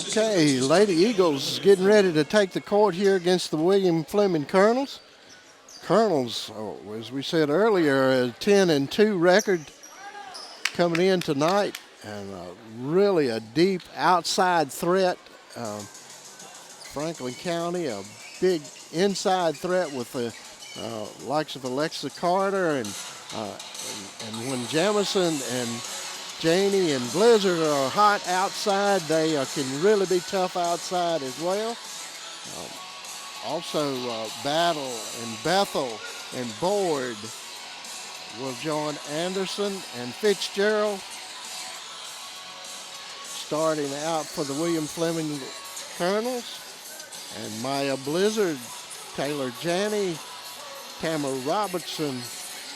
Okay, Lady Eagles getting ready to take the court here against the William Fleming Colonels. Colonels, as we said earlier, a 10-2 record coming in tonight, and really a deep outside threat. Franklin County, a big inside threat with the likes of Alexa Carter and when Jamison and Janie and Blizzard are hot outside, they can really be tough outside as well. Also, Battle and Bethel and Board will join Anderson and Fitzgerald. Starting out for the William Fleming Colonels. And Maya Blizzard, Taylor Janney, Tamara Robertson,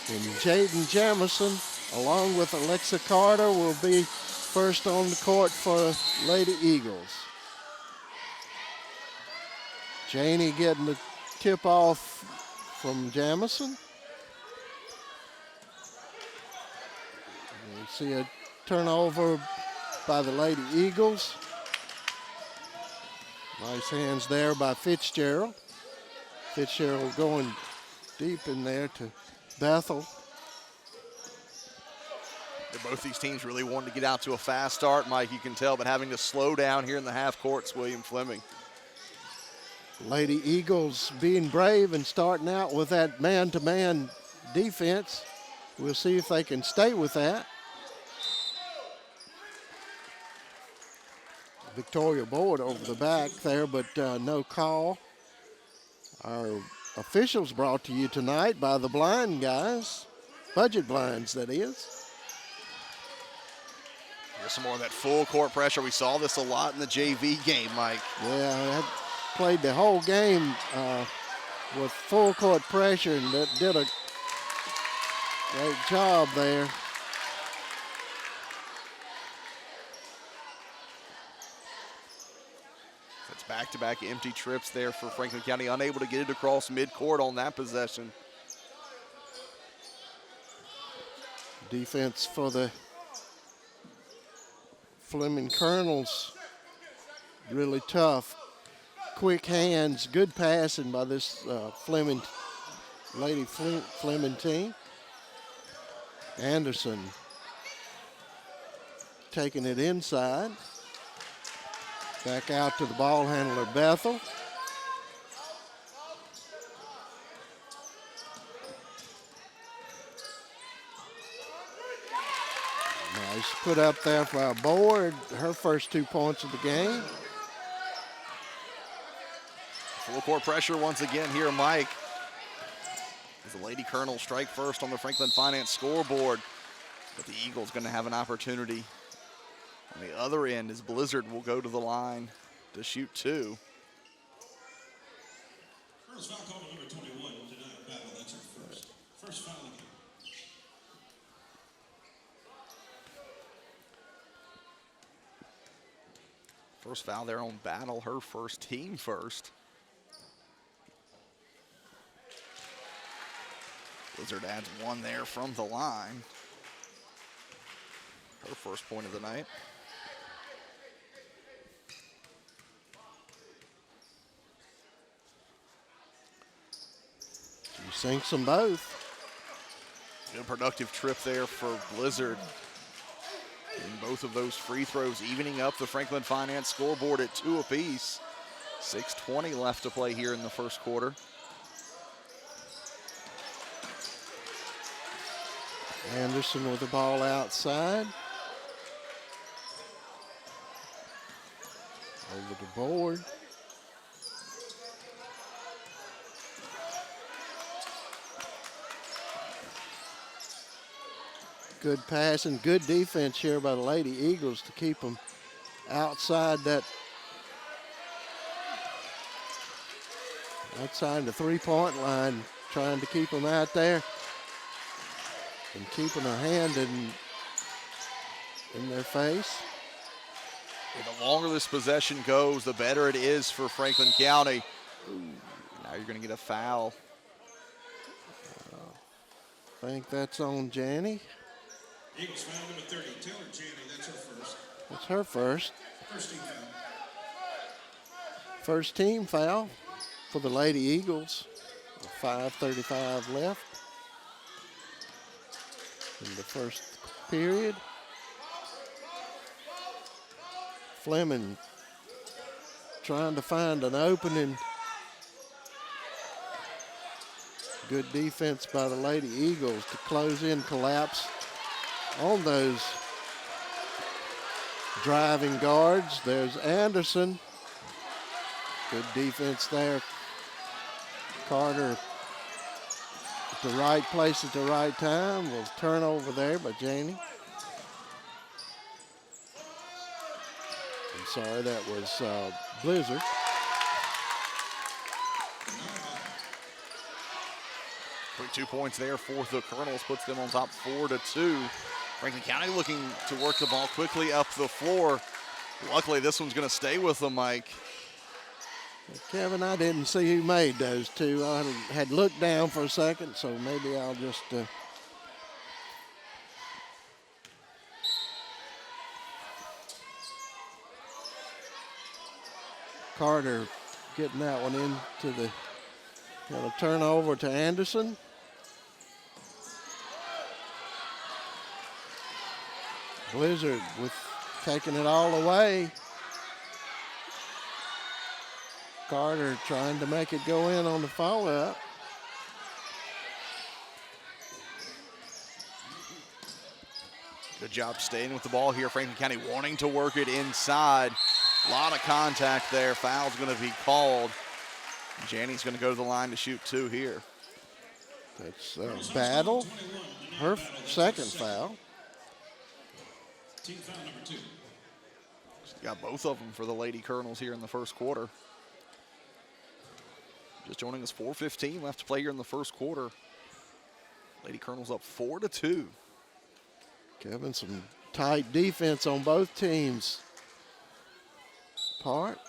and Jaden Jamison, along with Alexa Carter, will be first on the court for Lady Eagles. Janie getting the tip off from Jamison. You see a turnover by the Lady Eagles. Nice hands there by Fitzgerald. Fitzgerald going deep in there to Bethel. Both these teams really wanted to get out to a fast start, Mike, you can tell, but having to slow down here in the half court's William Fleming. Lady Eagles being brave and starting out with that man-to-man defense. We'll see if they can stay with that. Victoria Board over the back there, but no call. Our officials brought to you tonight by the blind guys, budget blinds, that is. Here's some more of that full court pressure. We saw this a lot in the JV game, Mike. Yeah, I played the whole game with full court pressure and did a great job there. That's back-to-back empty trips there for Franklin County, unable to get it across midcourt on that possession. Defense for the Fleming Colonels, really tough. Quick hands, good passing by this Lady Fleming team. Anderson taking it inside. Back out to the ball handler, Bethel. Nice put up there for our Board, her first 2 points of the game. Full court pressure once again here, Mike. As the Lady Colonel strike first on the Franklin Finance scoreboard. But the Eagles going to have an opportunity on the other end as Blizzard will go to the line to shoot 2. First foul call to number 21 tonight, Battle. That's her first foul again. First foul there on Battle, her first, team first. Blizzard adds 1 there from the line. Her first point of the night. She sinks them both. Good productive trip there for Blizzard. And both of those free throws evening up the Franklin Finance scoreboard at 2 apiece. 6:20 left to play here in the first quarter. Anderson with the ball outside. Over the Board. Good passing, good defense here by the Lady Eagles to keep them outside that, outside the 3-point line, trying to keep them out there and keeping a hand in their face. And the longer this possession goes, the better it is for Franklin County. Now you're going to get a foul. I think that's on Janney. Eagles foul number 30, Taylor Janney, that's her first. It's her first. First team foul. First team foul for the Lady Eagles. 5:35 left in the first period. Fleming trying to find an opening. Good defense by the Lady Eagles to close in, collapse on those driving guards. There's Anderson. Good defense there. Carter at the right place at the right time. Was turnover there by Janie. I'm sorry, that was Blizzard. Quick 2 points there for the Colonels, puts them on top 4-2. Franklin County looking to work the ball quickly up the floor. Luckily, this one's going to stay with them, Mike. Kevin, I didn't see who made those two. I had looked down for a second, so maybe I'll just Carter getting that one into the got a turnover to Anderson. Blizzard with taking it all away. Carter trying to make it go in on the follow-up. Good job staying with the ball here. Franklin County wanting to work it inside. A lot of contact there. Foul's going to be called. Janie's going to go to the line to shoot 2 here. That's Battle, her second foul. Team foul number 2. She's got both of them for the Lady Colonels here in the first quarter. Just joining us, 4:15 left to play here in the first quarter. Lady Colonels up 4-2. Kevin, some tight defense on both teams' part.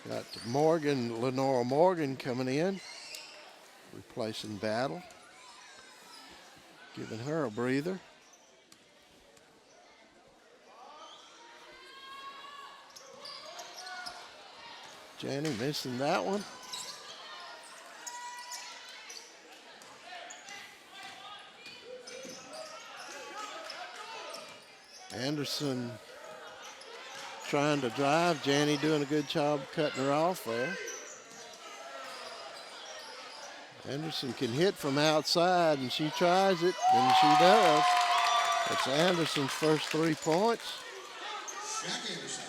Got Morgan, Lenora Morgan coming in, replacing Battle, giving her a breather. Janie missing that one. Anderson trying to drive. Janie doing a good job cutting her off there. Anderson can hit from outside, and she tries it, and she does. That's Anderson's first 3 points. Jack Anderson.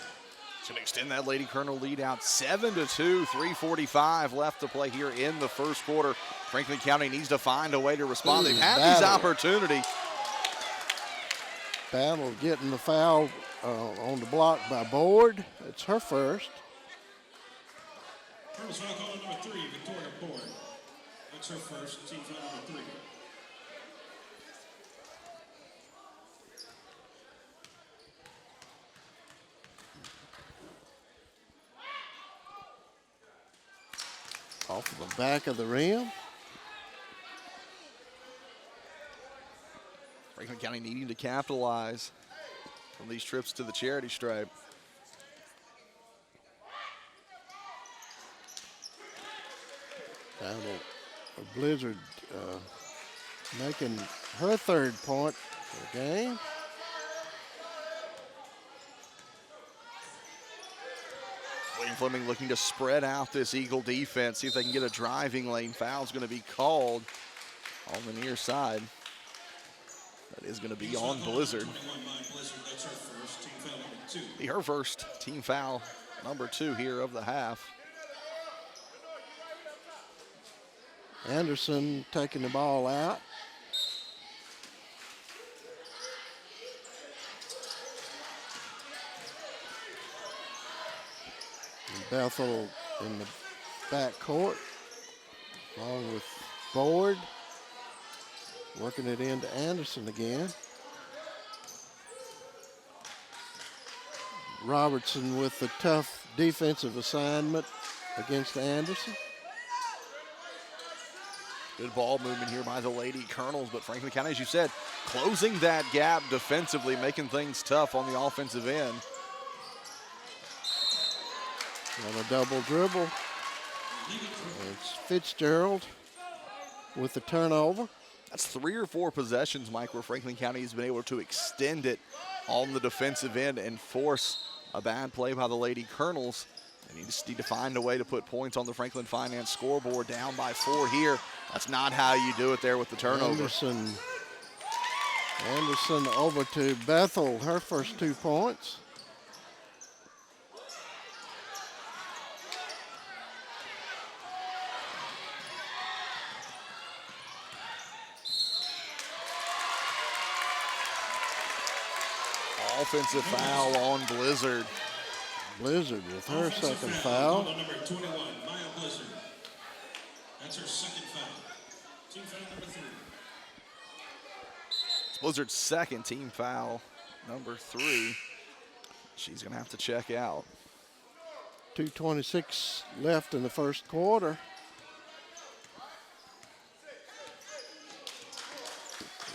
To extend that Lady Colonel lead out 7-2, 3:45 left to play here in the first quarter. Franklin County needs to find a way to respond. They've had these opportunities. Battle getting the foul on the block by Board. It's her first. Colonel's foul call number 3, Victoria Board. That's her first. Team foul number 3. Off of the back of the rim. Franklin County needing to capitalize from these trips to the charity stripe. Battle, Blizzard making her 3rd point of the game. William Fleming looking to spread out this Eagle defense, see if they can get a driving lane. Foul's going to be called on the near side. That is going to be on Blizzard. That's her first. Team foul number 2. Be her first team foul, number 2 here of the half. Anderson taking the ball out. And Bethel in the back court, along with Board. Working it into Anderson again. Robertson with the tough defensive assignment against Anderson. Good ball movement here by the Lady Colonels, but Franklin County, as you said, closing that gap defensively, making things tough on the offensive end. On a double dribble. It's Fitzgerald with the turnover. That's 3 or 4 possessions, Mike, where Franklin County has been able to extend it on the defensive end and force a bad play by the Lady Colonels. They just need to find a way to put points on the Franklin Finance scoreboard. Down by 4 here. That's not how you do it there with the turnover. Anderson over to Bethel, her first 2 points. Offensive foul on Blizzard. Blizzard with her second foul. Number 21, Maya Blizzard. That's her second foul. Team foul number 3. It's Blizzard's second team foul, number 3. She's going to have to check out. 2:26 left in the first quarter.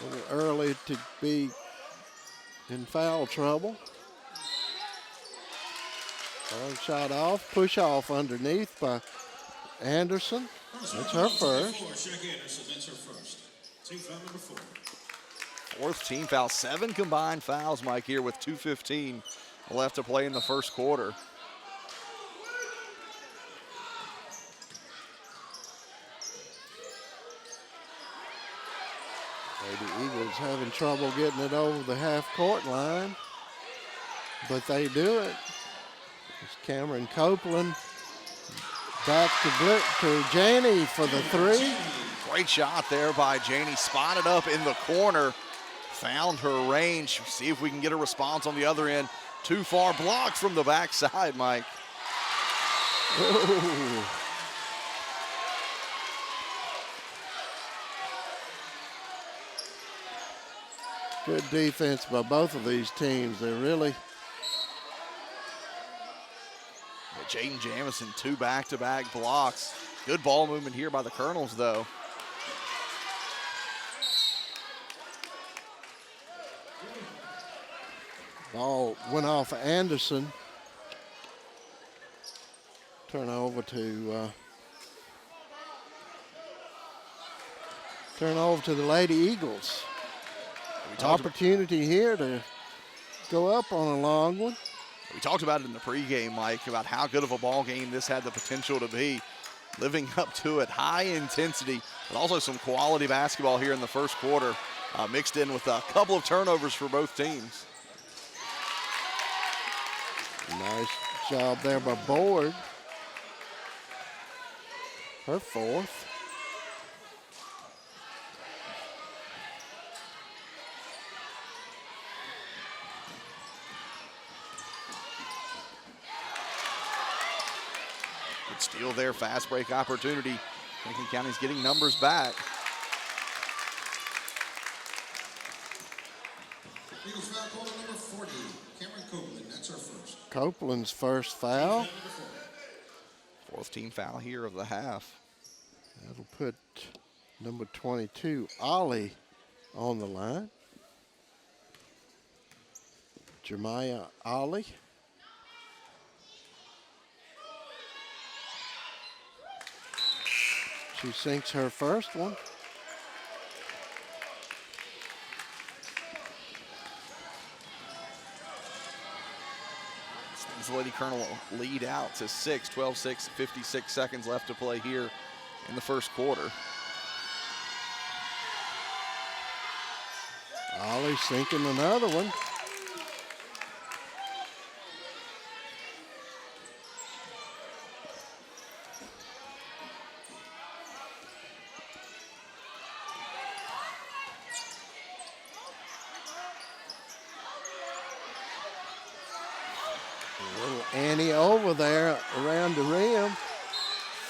A little early to be in foul trouble. Long shot off, push off underneath by Anderson. That's her first. Shaq Anderson, that's her first. Team foul number 4. 4th team foul. 7 combined fouls, Mike, here with 2:15 left to play in the first quarter. Lady Eagles having trouble getting it over the half-court line, but they do it. It's Cameron Copeland back to Janie for the 3. Great shot there by Janie. Spotted up in the corner. Found her range. See if we can get a response on the other end. Too far, blocked from the backside, Mike. Ooh. Good defense by both of these teams. They're really. Jaden Jamison, 2 back-to-back blocks. Good ball movement here by the Colonels, though. Ball went off Anderson. Turn over to the Lady Eagles. Opportunity here to go up on a long one. We talked about it in the pregame, Mike, about how good of a ball game this had the potential to be. Living up to it, high intensity, but also some quality basketball here in the first quarter, mixed in with a couple of turnovers for both teams. Nice job there by Board. Her 4th. Good steal there, fast break opportunity. Franklin County's getting numbers back. Eagles foul call number 40, Cameron Copeland, that's her first. Copeland's first foul. 4th team foul here of the half. That'll put number 22, Ollie, on the line. Jeremiah Ollie. She sinks her first one. The Lady Colonel lead out to 6, 12-6, 56 seconds left to play here in the first quarter. Ollie sinking another one. Annie over there around the rim.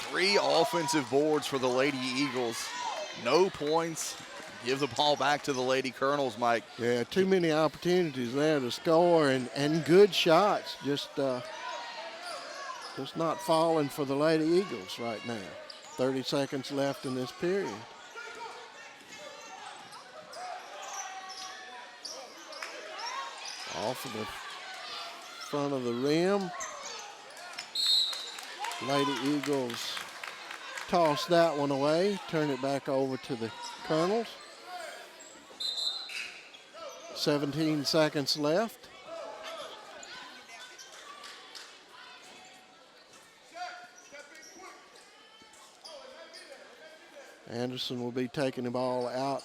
3 offensive boards for the Lady Eagles. No points. Give the ball back to the Lady Colonels, Mike. Yeah, too many opportunities there to score and good shots. Just not falling for the Lady Eagles right now. 30 seconds left in this period. Off of the front of the rim. Lady Eagles toss that one away, turn it back over to the Colonels. 17 seconds left. Anderson will be taking the ball out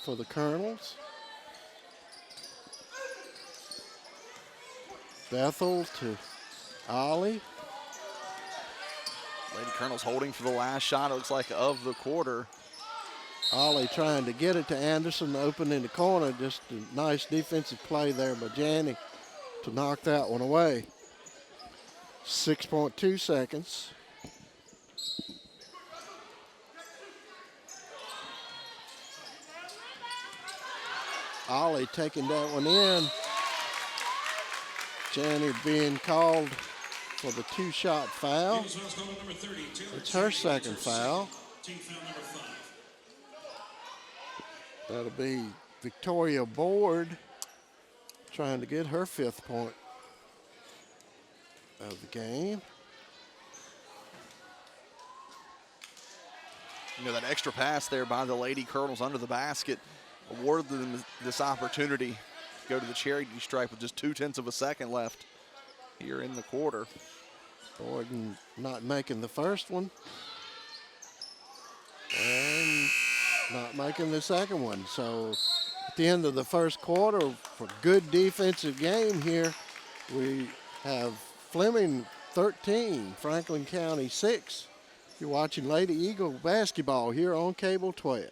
for the Colonels. Bethel to Ollie. Lady Colonels holding for the last shot, it looks like, of the quarter. Ollie trying to get it to Anderson, open in the corner. Just a nice defensive play there by Janney to knock that one away. 6.2 seconds. Ollie taking that one in. Janney being called for the two-shot foul. It's her second foul. Team foul number 5. That'll be Victoria Board trying to get her 5th point of the game. You know, that extra pass there by the Lady Colonels under the basket awarded them this opportunity to go to the charity stripe with just 0.2 of a second left here in the quarter. Gordon not making the first one. And not making the second one. So at the end of the first quarter, for good defensive game here, we have Fleming 13, Franklin County 6. You're watching Lady Eagle basketball here on Cable 12.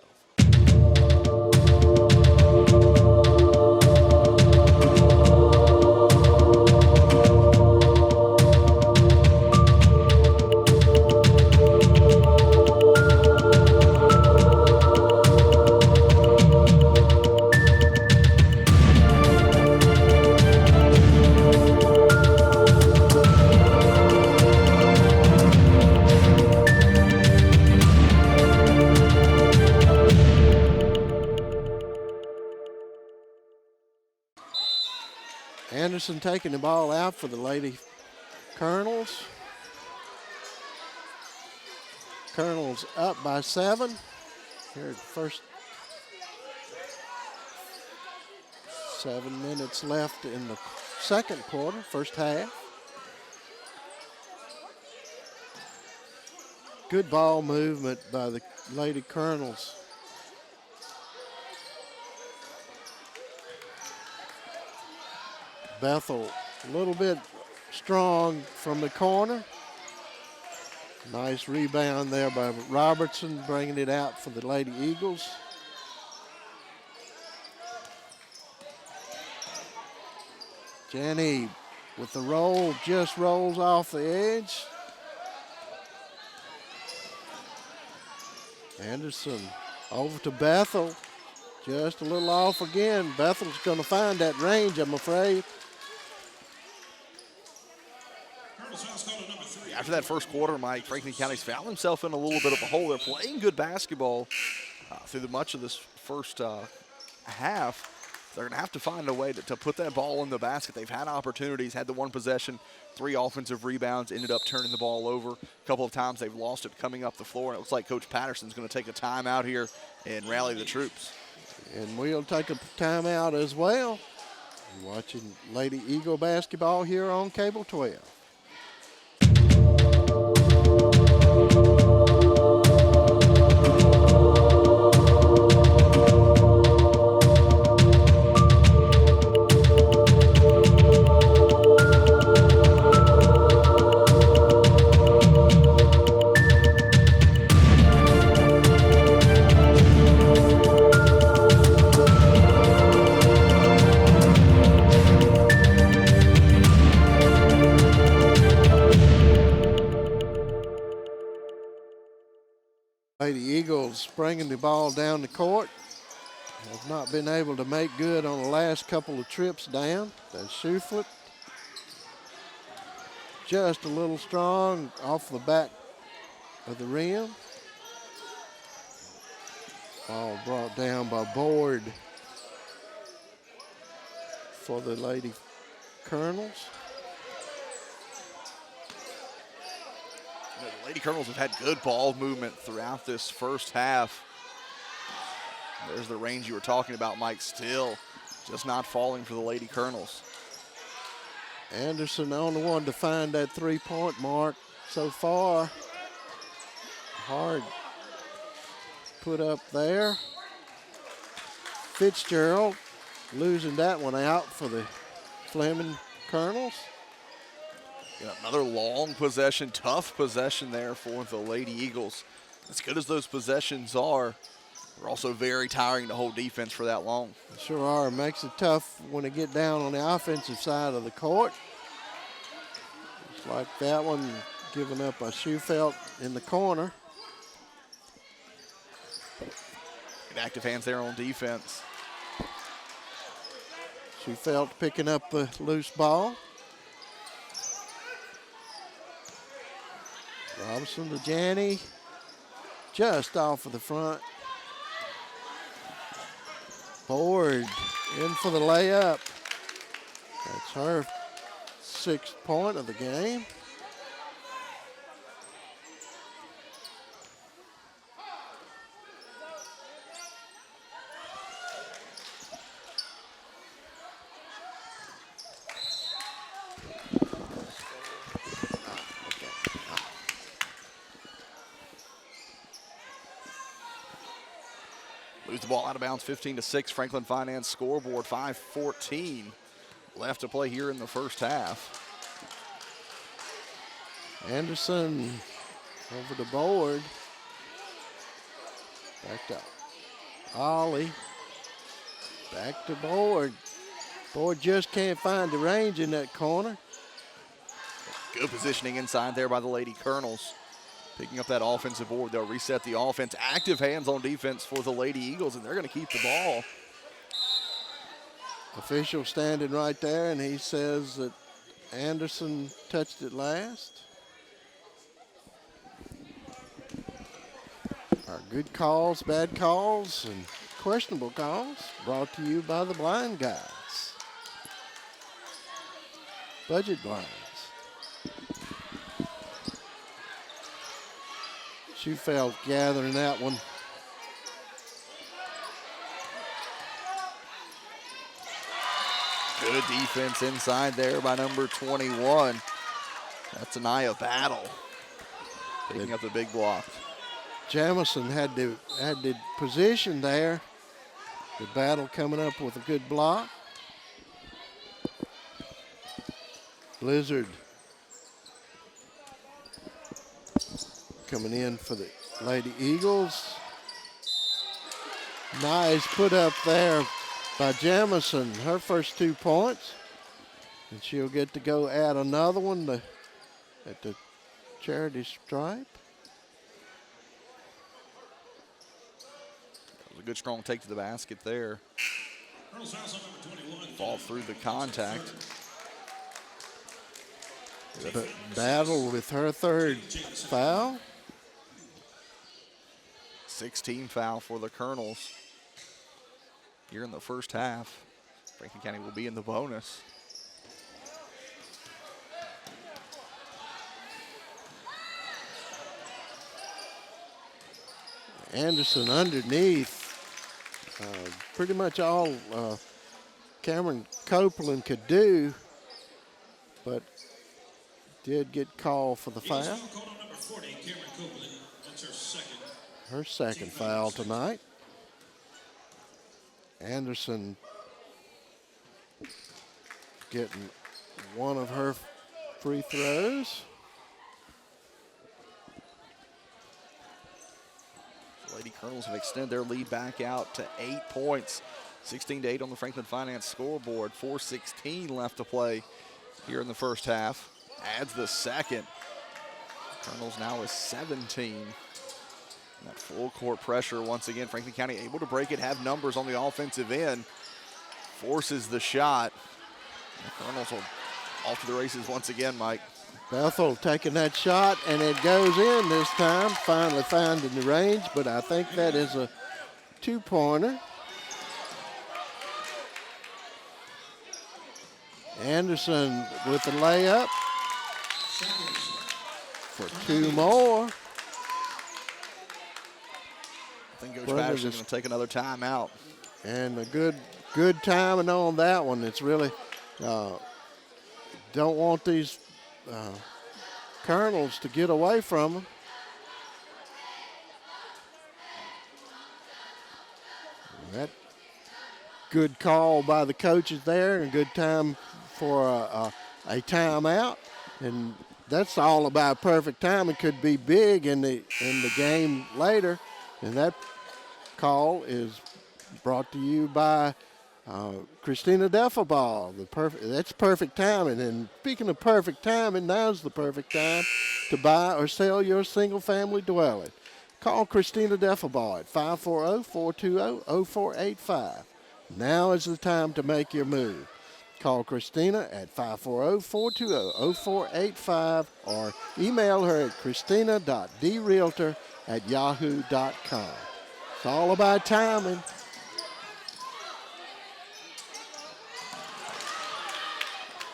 Anderson taking the ball out for the Lady Colonels. Colonels up by 7. Here at the first 7 minutes left in the second quarter, first half. Good ball movement by the Lady Colonels. Bethel a little bit strong from the corner. Nice rebound there by Robertson, bringing it out for the Lady Eagles. Janney with the roll, just rolls off the edge. Anderson over to Bethel. Just a little off again. Bethel's going to find that range, I'm afraid. After that first quarter, Mike, Franklin County's found himself in a little bit of a hole. They're playing good basketball through much of this first half. They're going to have to find a way to put that ball in the basket. They've had opportunities, had the one possession, 3 offensive rebounds, ended up turning the ball over. A couple of times they've lost it coming up the floor, and it looks like Coach Patterson's going to take a timeout here and rally the troops. And we'll take a timeout as well. You're watching Lady Eagle basketball here on Cable 12. Lady Eagles bringing the ball down the court. Have not been able to make good on the last couple of trips down. That's Shuflet. Just a little strong off the back of the rim. Ball brought down by Board for the Lady Colonels. You know, the Lady Colonels have had good ball movement throughout this first half. There's the range you were talking about, Mike, still just not falling for the Lady Colonels. Anderson the only one to find that three-point mark so far. Hard put up there. Fitzgerald losing that one out for the Fleming Colonels. Yeah, another long possession, tough possession there for the Lady Eagles. As good as those possessions are, they're also very tiring to hold defense for that long. Sure are. Makes it tough when they get down on the offensive side of the court. Just like that one, giving up a shoe felt in the corner. Good active hands there on defense. Shoe felt picking up the loose ball. Robinson to Janney, just off of the front. Ford in for the layup. That's her 6th point of the game. Lose the ball out of bounds, 15-6, Franklin Finance scoreboard, 5:14 left to play here in the first half. Anderson over the board. Back to Ollie. Back to Board. Board just can't find the range in that corner. Good positioning inside there by the Lady Colonels. Picking up that offensive board, they'll reset the offense. Active hands on defense for the Lady Eagles, and they're going to keep the ball. Official standing right there, and he says that Anderson touched it last. Our good calls, bad calls, and questionable calls brought to you by the blind guys. Budget blinds. Schufeld gathering that one. Good defense inside there by number 21. That's Anaya Battle. Picking up the big block. Jamison had the position there. The Battle coming up with a good block. Blizzard coming in for the Lady Eagles. Nice put up there by Jamison, her first 2 points. And she'll get to go add another one at the charity stripe. That was a good strong take to the basket there. Colonels fouls on number 21. Ball through the contact. But Battle with her 3rd foul. 16 foul for the Colonels here in the first half. Franklin County will be in the bonus. Anderson underneath. Pretty much all Cameron Copeland could do, but did get called for the foul. Eagles foul called on number 40, Cameron Copeland. That's her second. Her second foul tonight. Anderson getting one of her free throws. The Lady Colonels have extended their lead back out to 8 points. 16-8 on the Franklin Finance scoreboard. 4:16 left to play here in the first half. Adds the second. Colonels now is 17. That full court pressure once again. Franklin County able to break it, have numbers on the offensive end. Forces the shot. The Colonels will off to the races once again, Mike. Bethel taking that shot, and it goes in this time. Finally finding the range, but I think that is a 2-pointer. Anderson with the layup for 2 more. I think Coach Patterson's going to take another timeout. And a good timing on that one. It's really don't want these Colonels to get away from them. That good call by the coaches there, and a good time for a timeout. And that's all about perfect time. It could be big in the game later, and that call is brought to you by Christina Deffelball. That's perfect timing. And speaking of perfect timing, now's the perfect time to buy or sell your single-family dwelling. Call Christina Deffelball at 540-420-0485. Now is the time to make your move. Call Christina at 540-420-0485 or email her at christina.drealtor@yahoo.com. It's all about timing.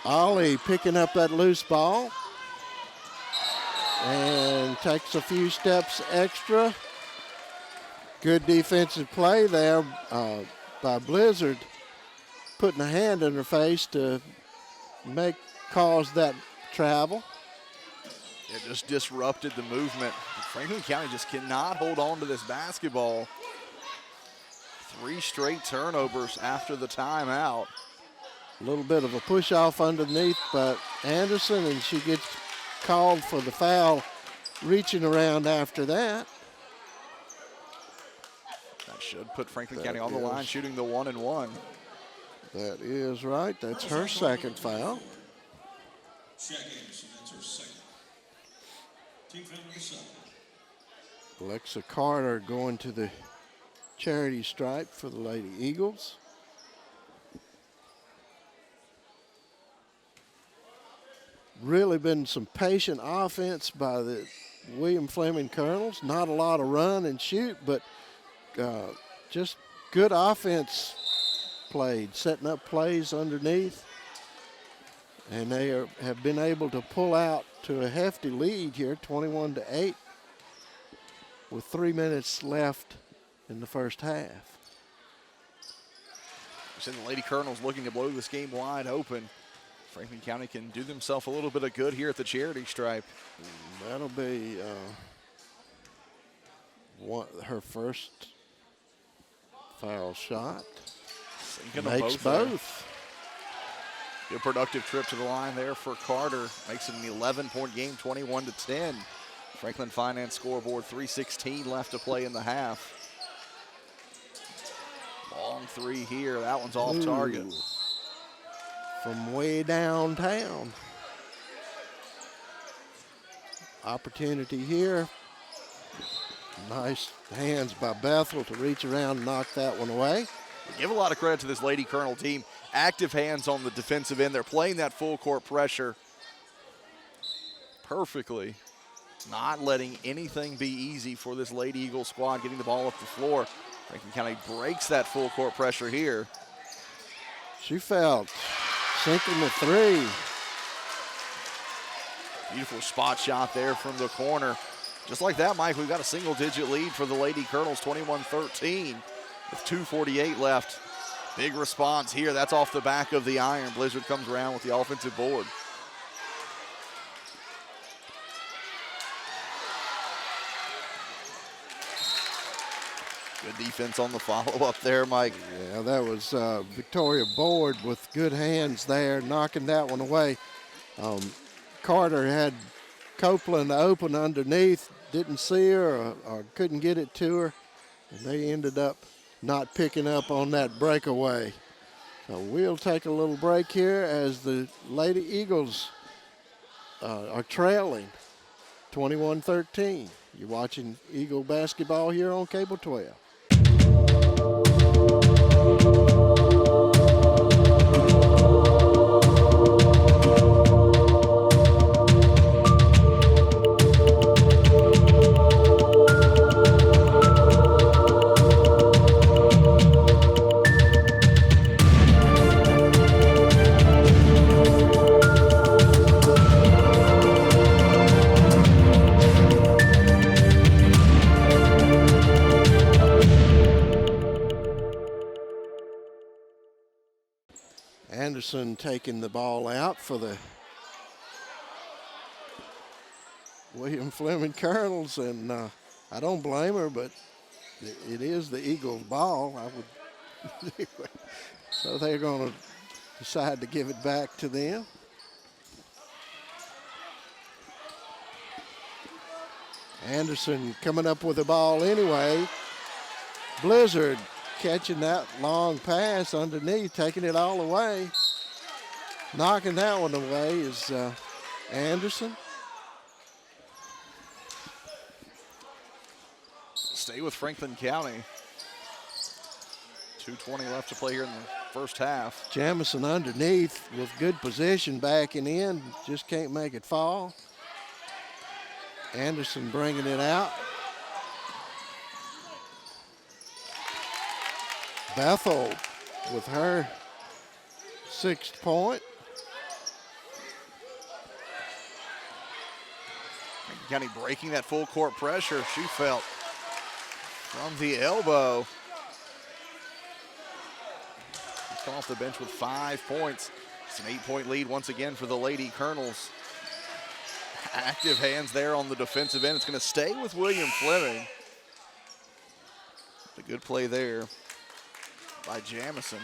Ollie picking up that loose ball and takes a few steps extra. Good defensive play there by Blizzard, putting a hand in her face to cause that travel. It just disrupted the movement. Franklin County just cannot hold on to this basketball. 3 straight turnovers after the timeout. A little bit of a push-off underneath by Anderson, and she gets called for the foul reaching around after that. That should put Franklin County on the line, shooting the 1-and-1. That is right. That's her second foul. Shaq Anderson, that's her second. Team foul number 7. Alexa Carter going to the charity stripe for the Lady Eagles. Really been some patient offense by the William Fleming Colonels. Not a lot of run and shoot, but just good offense played, setting up plays underneath. And they have been able to pull out to a hefty lead here, 21-8, with 3 minutes left in the first half. You said the Lady Colonels looking to blow this game wide open. Franklin County can do themselves a little bit of good here at the charity stripe. That'll be her first foul shot. Makes both. Good productive trip to the line there for Carter. Makes it an 11-point game, 21-10. Franklin Finance scoreboard, 3:16 left to play in the half. Long 3 here. That one's off target. From way downtown. Opportunity here. Nice hands by Bethel to reach around and knock that one away. We give a lot of credit to this Lady Colonel team. Active hands on the defensive end. They're playing that full court pressure perfectly. Not letting anything be easy for this Lady Eagle squad, getting the ball up the floor. Franklin County breaks that full court pressure here. She felt sinking the 3. Beautiful spot shot there from the corner. Just like that, Mike, we've got a single-digit lead for the Lady Colonels, 21-13, with 2:48 left. Big response here. That's off the back of the iron. Blizzard comes around with the offensive board. Good defense on the follow-up there, Mike. Yeah, that was Victoria Board with good hands there, knocking that one away. Carter had Copeland open underneath, didn't see her or couldn't get it to her, and they ended up not picking up on that breakaway. So we'll take a little break here as the Lady Eagles are trailing 21-13. You're watching Eagle basketball here on Cable 12. Anderson taking the ball out for the William Fleming Colonels, and I don't blame her, but it is the Eagles' ball. I would. So they're going to decide to give it back to them. Anderson coming up with the ball anyway. Blizzard catching that long pass underneath, taking it all away. Knocking that one away is Anderson. Stay with Franklin County. 2:20 left to play here in the first half. Jamison underneath with good position backing in, just can't make it fall. Anderson bringing it out. Bethel with her 6th point. Franklin County breaking that full court pressure. She felt from the elbow. She's come off the bench with 5 points. It's an 8-point lead once again for the Lady Colonels. Active hands there on the defensive end. It's going to stay with William Fleming. A good play there by Jamison.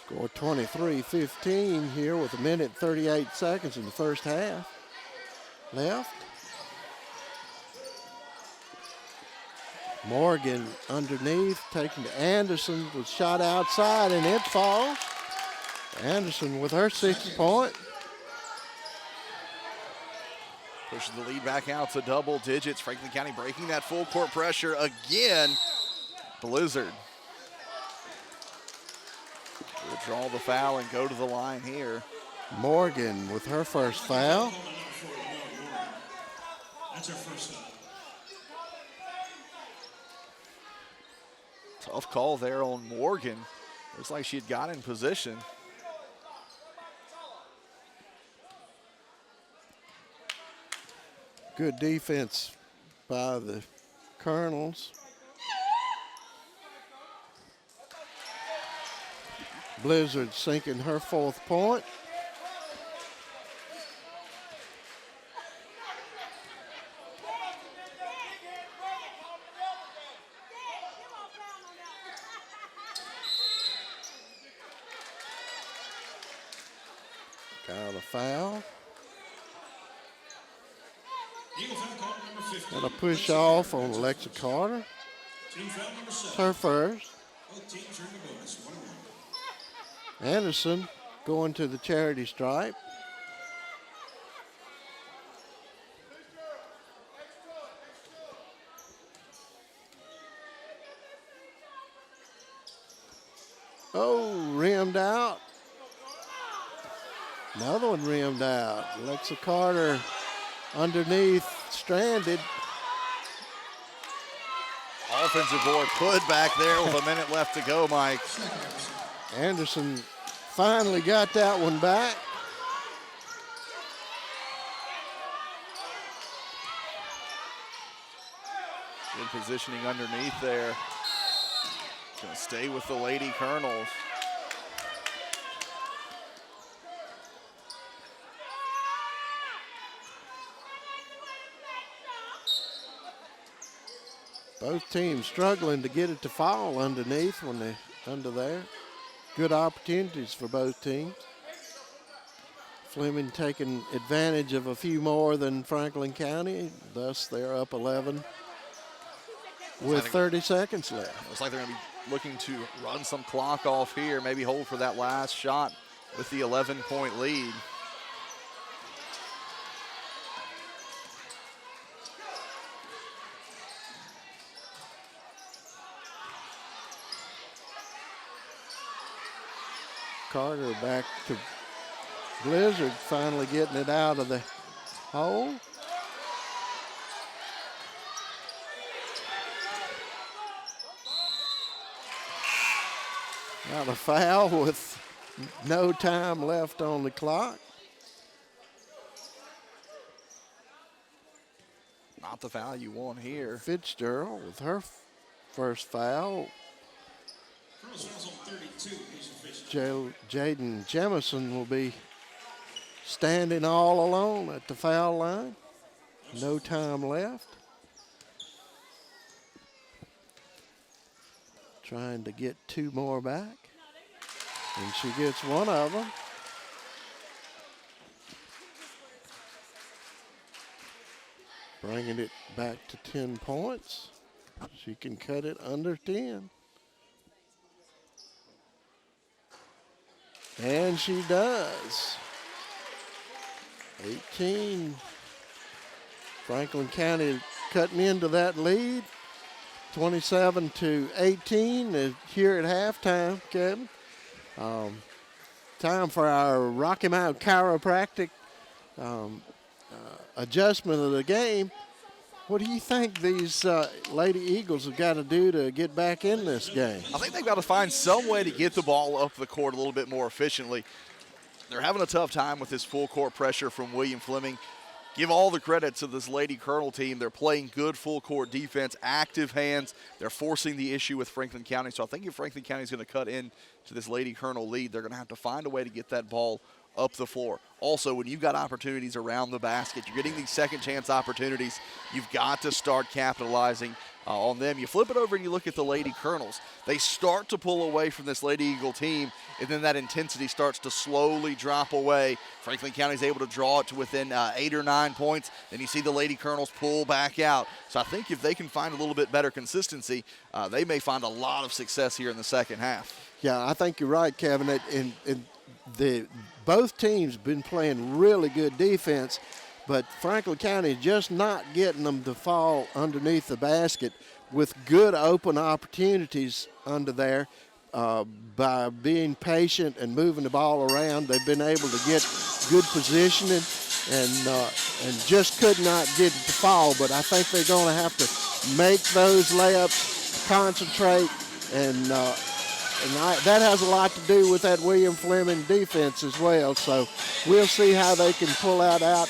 Score 23-15 here with 1:38 seconds in the first half left. Morgan underneath, taking to Anderson, was shot outside and it falls. Anderson with her 6th point. Pushes the lead back out to double digits. Franklin County breaking that full court pressure again. Blizzard will draw the foul and go to the line here. Morgan with her first foul. That's her first foul. Tough call there on Morgan. Looks like she had got in position. Good defense by the Colonels. Blizzard sinking her 4th point. Got a foul. Eagle foul call number 15. And a push off on Alexa Carter. Team foul number 7. Her first. Both teams are in the bonus. 1-1. Anderson going to the charity stripe. Oh, rimmed out. Another one rimmed out. Alexa Carter underneath, stranded. Offensive board put back there with a minute left to go, Mike. Anderson finally got that one back. Good positioning underneath there. Gonna stay with the Lady Colonels. Both teams struggling to get it to fall underneath when they under there. Good opportunities for both teams. Fleming taking advantage of a few more than Franklin County, thus they're up 11 with 30 seconds left. Looks like they're gonna be looking to run some clock off here, maybe hold for that last shot with the 11-point lead. Carter back to Blizzard, finally getting it out of the hole. Got a foul with no time left on the clock. not the foul you want here. Fitzgerald with her first foul. Colonel's fouls on 32. He's official. Jaden Jamison will be standing all alone at the foul line. No time left. Trying to get 2 more back. And she gets one of them. Bringing it back to 10 points. She can cut it under 10. And she does. 18. Franklin County cutting into that lead. 27-18 here at halftime, Kevin. Time for our Rocky Mount Chiropractic adjustment of the game. What do you think these Lady Eagles have got to do to get back in this game? I think they've got to find some way to get the ball up the court a little bit more efficiently. They're having a tough time with this full court pressure from William Fleming. Give all the credit to this Lady Colonel team. They're playing good full court defense, active hands. They're forcing the issue with Franklin County. So I think if Franklin County is going to cut in to this Lady Colonel lead, they're going to have to find a way to get that ball up the floor. Also, when you've got opportunities around the basket, you're getting these second chance opportunities, you've got to start capitalizing on them. You flip it over and you look at the Lady Colonels. They start to pull away from this Lady Eagle team, and then that intensity starts to slowly drop away. Franklin County is able to draw it to within 8 or 9 points. Then you see the Lady Colonels pull back out. So I think if they can find a little bit better consistency, they may find a lot of success here in the second half. Yeah, I think you're right, Kevin. Both teams been playing really good defense, but Franklin County just not getting them to fall underneath the basket with good open opportunities under there. By being patient and moving the ball around, they've been able to get good positioning and just could not get it to fall. But I think they're going to have to make those layups, concentrate, and that has a lot to do with that William Fleming defense as well. So we'll see how they can pull that out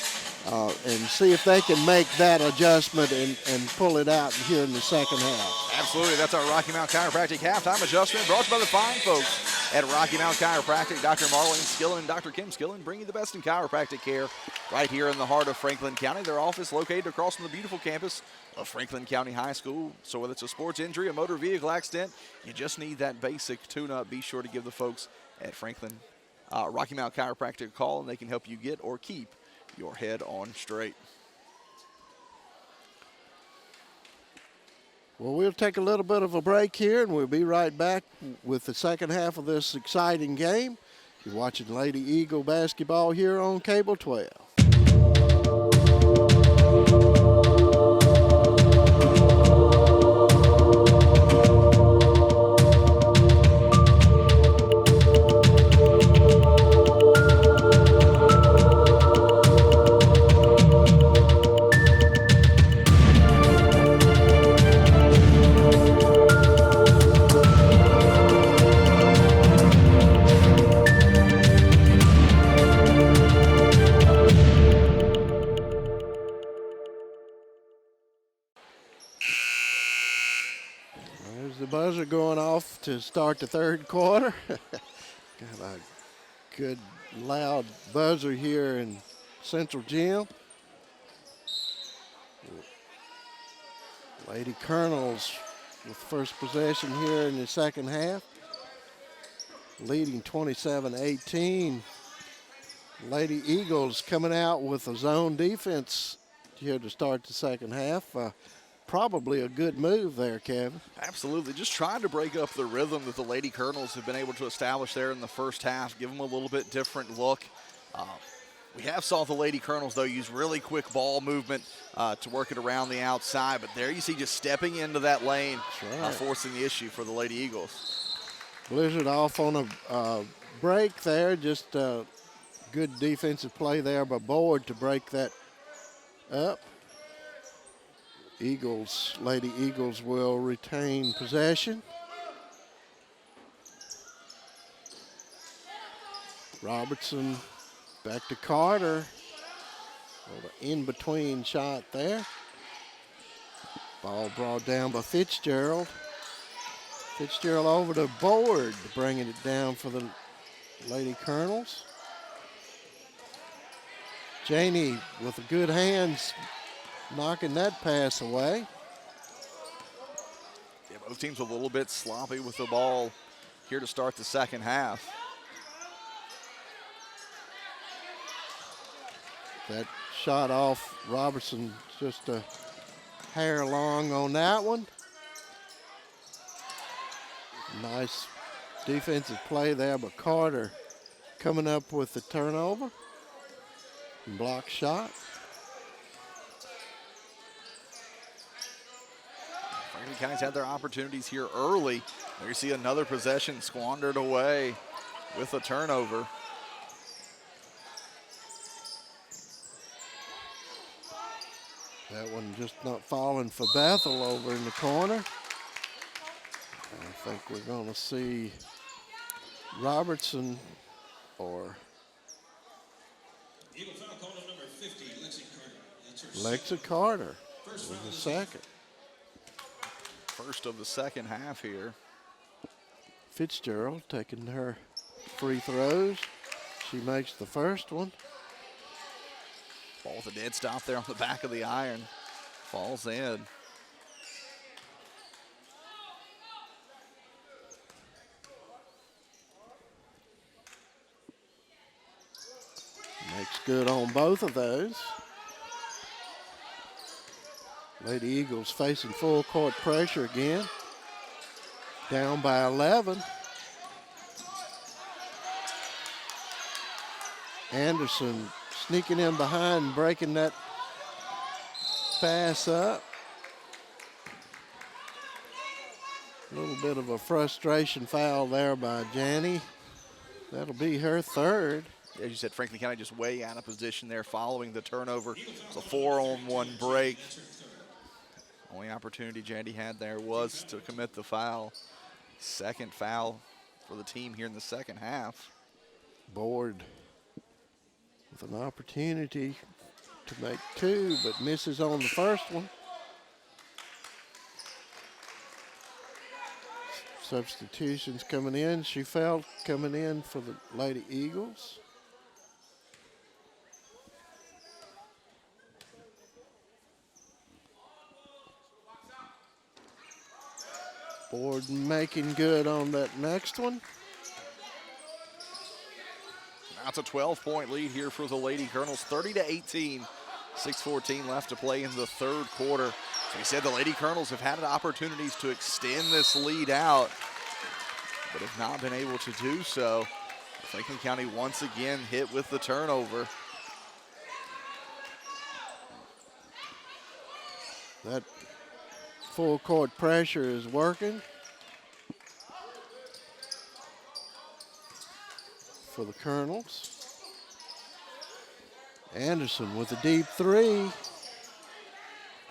and see if they can make that adjustment and pull it out here in the second half. Absolutely. That's our Rocky Mount Chiropractic halftime adjustment brought to you by the fine folks at Rocky Mount Chiropractic. Dr. Marlene Skillen and Dr. Kim Skillen bring you the best in chiropractic care right here in the heart of Franklin County. Their office located across from the beautiful campus of Franklin County High School. So whether it's a sports injury, a motor vehicle accident, you just need that basic tune-up. Be sure to give the folks at Franklin Rocky Mount Chiropractic a call, and they can help you get or keep your head on straight. Well, we'll take a little bit of a break here, and we'll be right back with the second half of this exciting game. You're watching Lady Eagle basketball here on Cable 12. Buzzer going off to start the third quarter. Got a good loud buzzer here in Central Gym. Lady Colonels with first possession here in the second half, leading 27-18. Lady Eagles coming out with a zone defense here to start the second half. Probably a good move there, Kevin. Absolutely. Just trying to break up the rhythm that the Lady Colonels have been able to establish there in the first half, give them a little bit different look. We have saw the Lady Colonels, though, use really quick ball movement to work it around the outside. But there you see just stepping into that lane, right, forcing the issue for the Lady Eagles. Blizzard off on a break there. Just good defensive play there by Board to break that up. Lady Eagles will retain possession. Robertson back to Carter. In-between shot there. Ball brought down by Fitzgerald. Fitzgerald over to Board, bringing it down for the Lady Colonels. Janey with the good hands, knocking that pass away. Yeah, both teams a little bit sloppy with the ball here to start the second half. That shot off Robertson, just a hair long on that one. Nice defensive play there, but Carter coming up with the turnover. Block shot. Franklin County's had their opportunities here early. There you see another possession squandered away with a turnover. That one just not falling for Bethel over in the corner. I think we're going to see Robertson or Eagle foul call on number 50, Lexi Carter. That's her Lexa Carter First with foul the of the second. First of the second half here. Fitzgerald taking her free throws. She makes the first one. Ball with a dead stop there on the back of the iron. Falls in. Makes good on both of those. Lady Eagles facing full court pressure again. Down by 11. Anderson sneaking in behind, breaking that pass up. A little bit of a frustration foul there by Janney. That'll be her third. As you said, Franklin County just way out of position there following the turnover. It's a 4-on-1 break. Only opportunity Janney had there was to commit the foul. Second foul for the team here in the second half. Board with an opportunity to make two, but misses on the first one. Substitutions coming in. She felt coming in for the Lady Eagles. Board making good on that next one. Now it's a 12-point lead here for the Lady Colonels, 30-18. 6:14 left to play in the third quarter. So we said the Lady Colonels have had opportunities to extend this lead out, but have not been able to do so. Franklin County once again hit with the turnover. That full court pressure is working for the Colonels. Anderson with a deep three.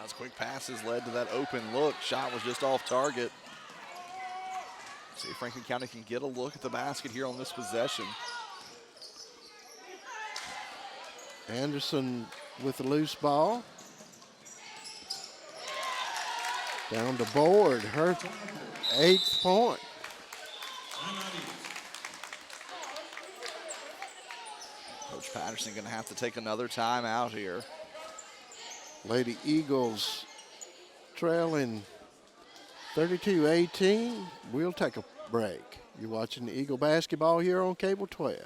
Those quick passes led to that open look. Shot was just off target. See if Franklin County can get a look at the basket here on this possession. Anderson with the loose ball. Down to Board, her 8th point. Coach Patterson gonna have to take another timeout here. Lady Eagles trailing 32-18. We'll take a break. You're watching the Eagle basketball here on Cable 12.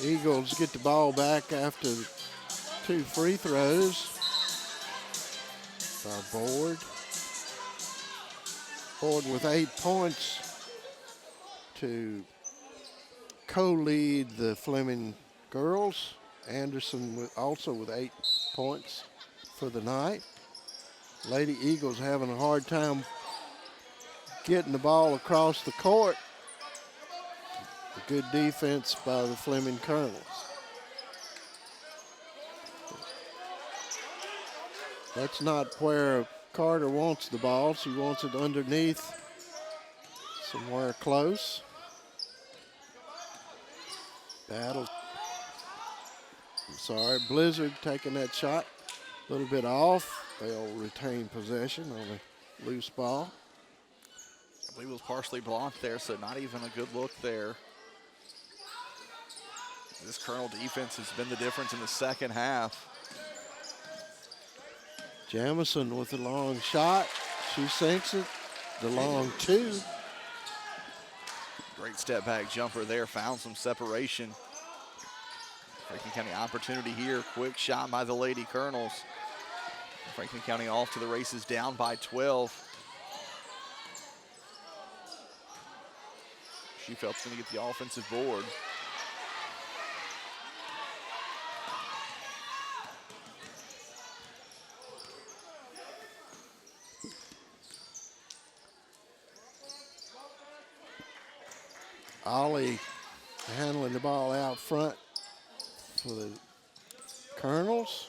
Eagles get the ball back after 2 free throws by Board. Board with 8 points to co-lead the Fleming girls, Anderson also with 8 points for the night. Lady Eagles having a hard time getting the ball across the court. A good defense by the Fleming Colonels. That's not where Carter wants the ball. She wants it underneath, somewhere close. Battle. I'm sorry, Blizzard taking that shot. A little bit off. They'll retain possession on a loose ball. I believe it was partially blocked there, so not even a good look there. This Colonel defense has been the difference in the second half. Jamison with a long shot. She sinks it. The long 2. Great step back jumper there, found some separation. Franklin County opportunity here. Quick shot by the Lady Colonels. Franklin County off to the races, down by 12. Schufeld's going to get the offensive board. Ollie handling the ball out front for the Colonels.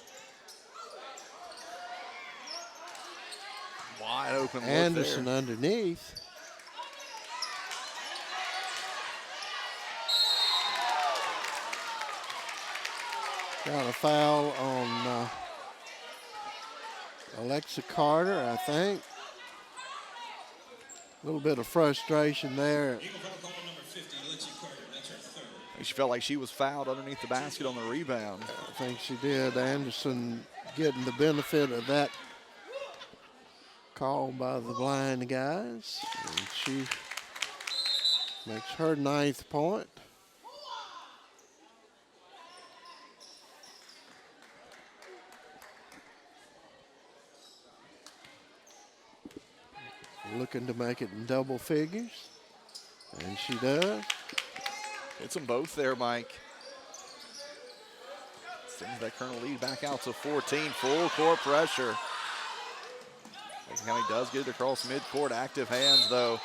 Wide open look Anderson there. underneath. Got a foul on Alexa Carter, I think. A little bit of frustration there. Eagle foul call on number 50, Lindsey Carter. That's her third. She felt like she was fouled underneath the basket on the rebound. I think she did. Anderson getting the benefit of that call by the blind guys. And she makes her 9th point. Looking to make it in double figures. And she does. Hits them both there, Mike. Sends that Colonel lead back out to 14. Full court pressure. Franklin County does get it across midcourt. Active hands, though.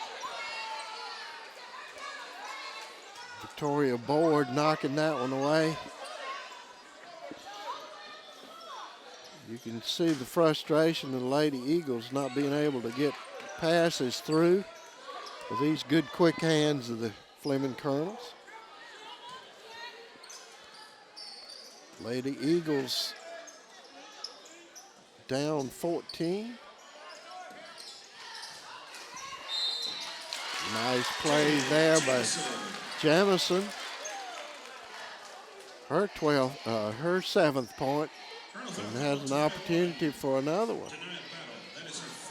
Victoria Board knocking that one away. You can see the frustration of the Lady Eagles not being able to get passes through with these good quick hands of the Fleming Colonels. Lady Eagles down 14. Nice play there by Jamison. Her 7th point, and has an opportunity for another one.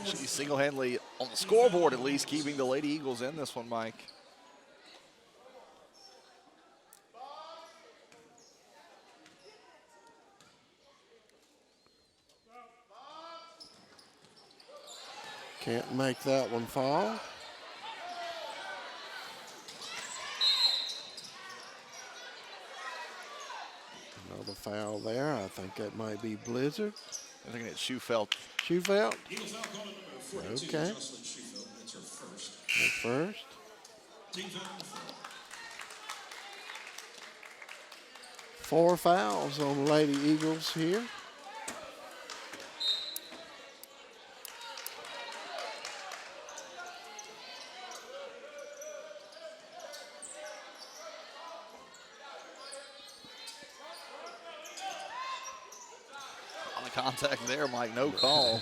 She's single-handedly on the scoreboard, at least, keeping the Lady Eagles in this one, Mike. Can't make that one fall. Another foul there. I think that might be Blizzard. I'm thinking it's Schufelt. Schufelt? Eagle foul call on number 42, Okay. Jocelyn Schufelt. That's her first. Her first. Team foul number 4. 4 fouls on the Lady Eagles here. On the contact there, Mike, no call.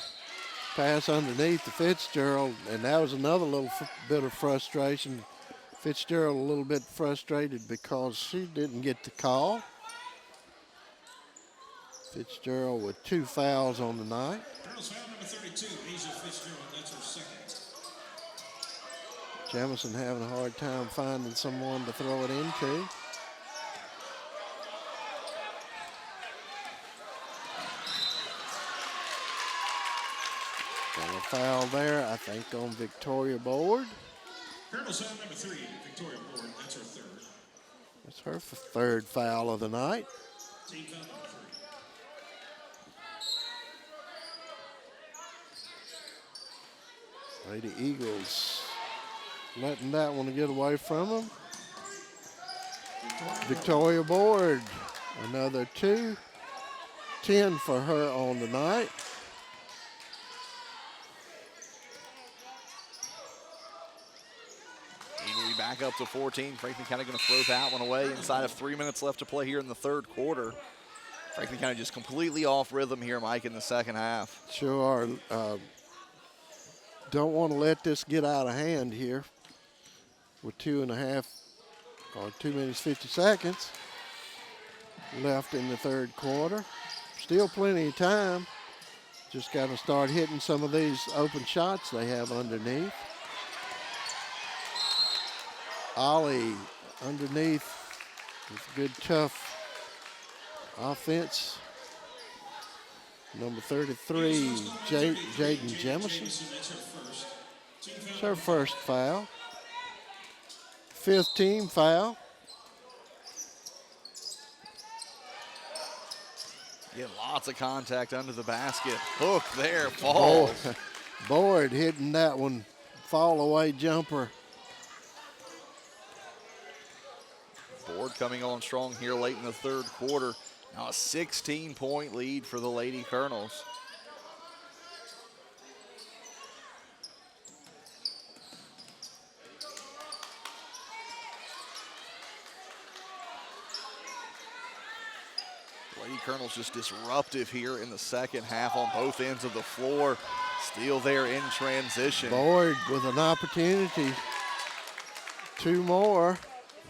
Pass underneath to Fitzgerald, and that was another little bit of frustration. Fitzgerald a little bit frustrated because she didn't get the call. Fitzgerald with 2 fouls on the night. Colonel's foul number 32, Asia Fitzgerald. That's her second. Jamison having a hard time finding someone to throw it into. Got a foul there, I think, on Victoria Board. Colonel's foul number 3, Victoria Board. That's her third. That's her third foul of the night. Team foul number 3. Lady Eagles letting that one get away from them. Victoria Board, another 2. 10 for her on the night. Eagley back up to 14. Franklin County going to throw that one away inside of 3 minutes left to play here in the third quarter. Franklin County just completely off rhythm here, Mike, in the second half. Sure are. Don't want to let this get out of hand here with 2.5 or 2 minutes 50 seconds left in the third quarter. Still plenty of time. Just got to start hitting some of these open shots they have underneath. Ollie underneath with good tough offense. Number 33, Jaden Jamison. It's her first foul. 5th team foul. Get lots of contact under the basket. Hook there, falls. Board hitting that one, fall away jumper. Board coming on strong here late in the third quarter. Now a 16-point lead for the Lady Colonels. Lady Colonels just disruptive here in the second half on both ends of the floor. Still there in transition. Board with an opportunity. 2 more.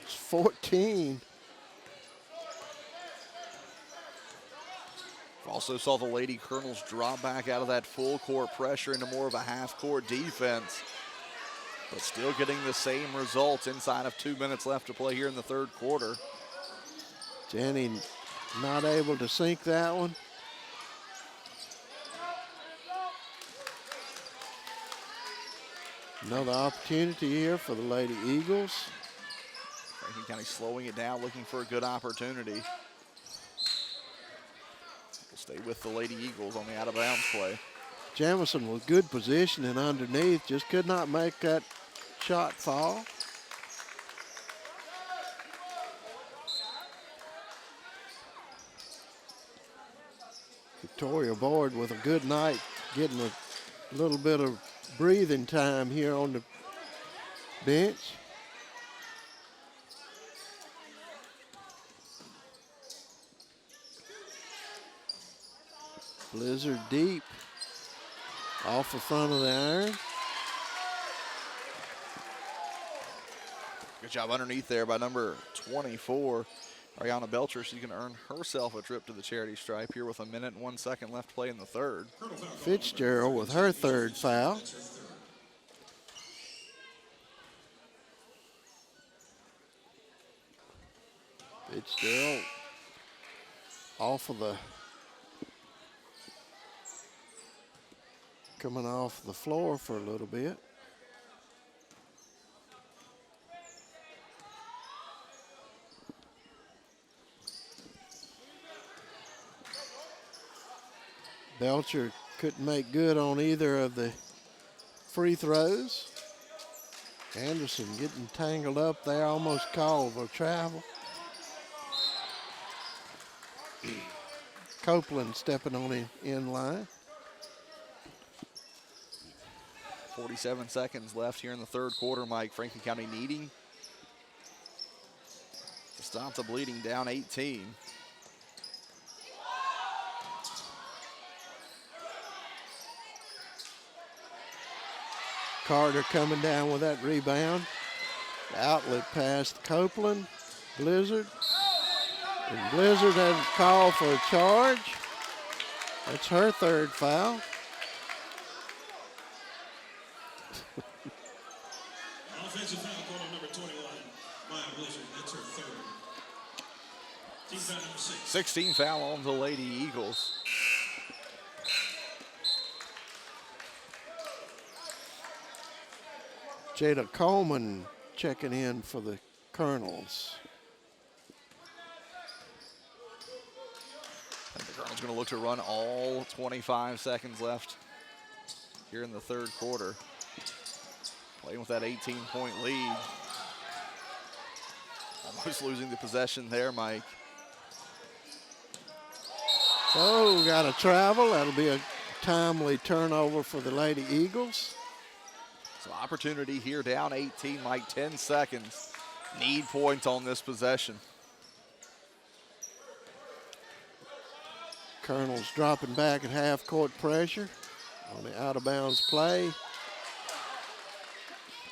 It's 14. Also saw the Lady Colonels drop back out of that full court pressure into more of a half court defense. But still getting the same results inside of 2 minutes left to play here in the third quarter. Jenny not able to sink that one. Another opportunity here for the Lady Eagles. Franklin County slowing it down, looking for a good opportunity. We'll stay with the Lady Eagles on the out of bounds play. Jamison with good positioning underneath, just could not make that shot fall. Victoria Board with a good night, getting a little bit of breathing time here on the bench. Blizzard deep off the front of the iron. Good job underneath there by number 24, Ariana Belcher. She's going to earn herself a trip to the charity stripe here with 1 minute and 1 second left to play in the third. Fitzgerald with her third foul. Fitzgerald off of the, coming off the floor for a little bit. Belcher couldn't make good on either of the free throws. Anderson getting tangled up there, almost called for travel. Copeland stepping on the end line. 47 seconds left here in the third quarter, Mike. Franklin County needing to stop the bleeding, down 18. Carter coming down with that rebound. Outlet pass to Copeland. Blizzard. And Blizzard has a call for a charge. That's her third foul. Offensive foul call on number 21, Maya Blizzard. That's her third. Team foul number 6. 16 foul on the Lady Eagles. Jada Coleman checking in for the Colonels. Rhodes going to look to run all 25 seconds left here in the third quarter. Playing with that 18-point lead. Almost losing the possession there, Mike. Oh, got to travel. That'll be a timely turnover for the Lady Eagles. So opportunity here, down 18, Mike, 10 seconds. Need points on this possession. Colonel's dropping back at half-court pressure on the out-of-bounds play.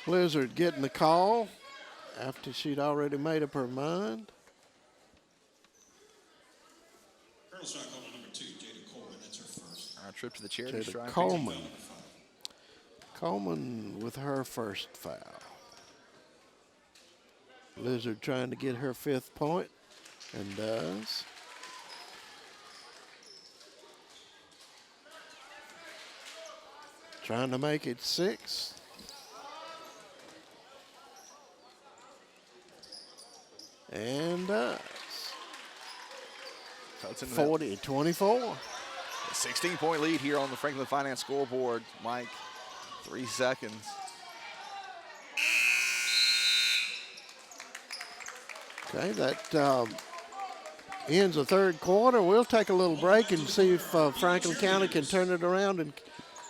Blizzard getting the call after she'd already made up her mind. Colonel strike caller number 2, Jada Coleman. That's her first. Our trip to the charity Jada strike. Coleman. Coleman with her first foul. Blizzard trying to get her 5th point, and does. Trying to make it 6. And does. 40-24. A 16-point lead here on the Franklin Finance scoreboard, Mike. 3 seconds. Okay, that ends the third quarter. We'll take a little break and see if Franklin County can turn it around and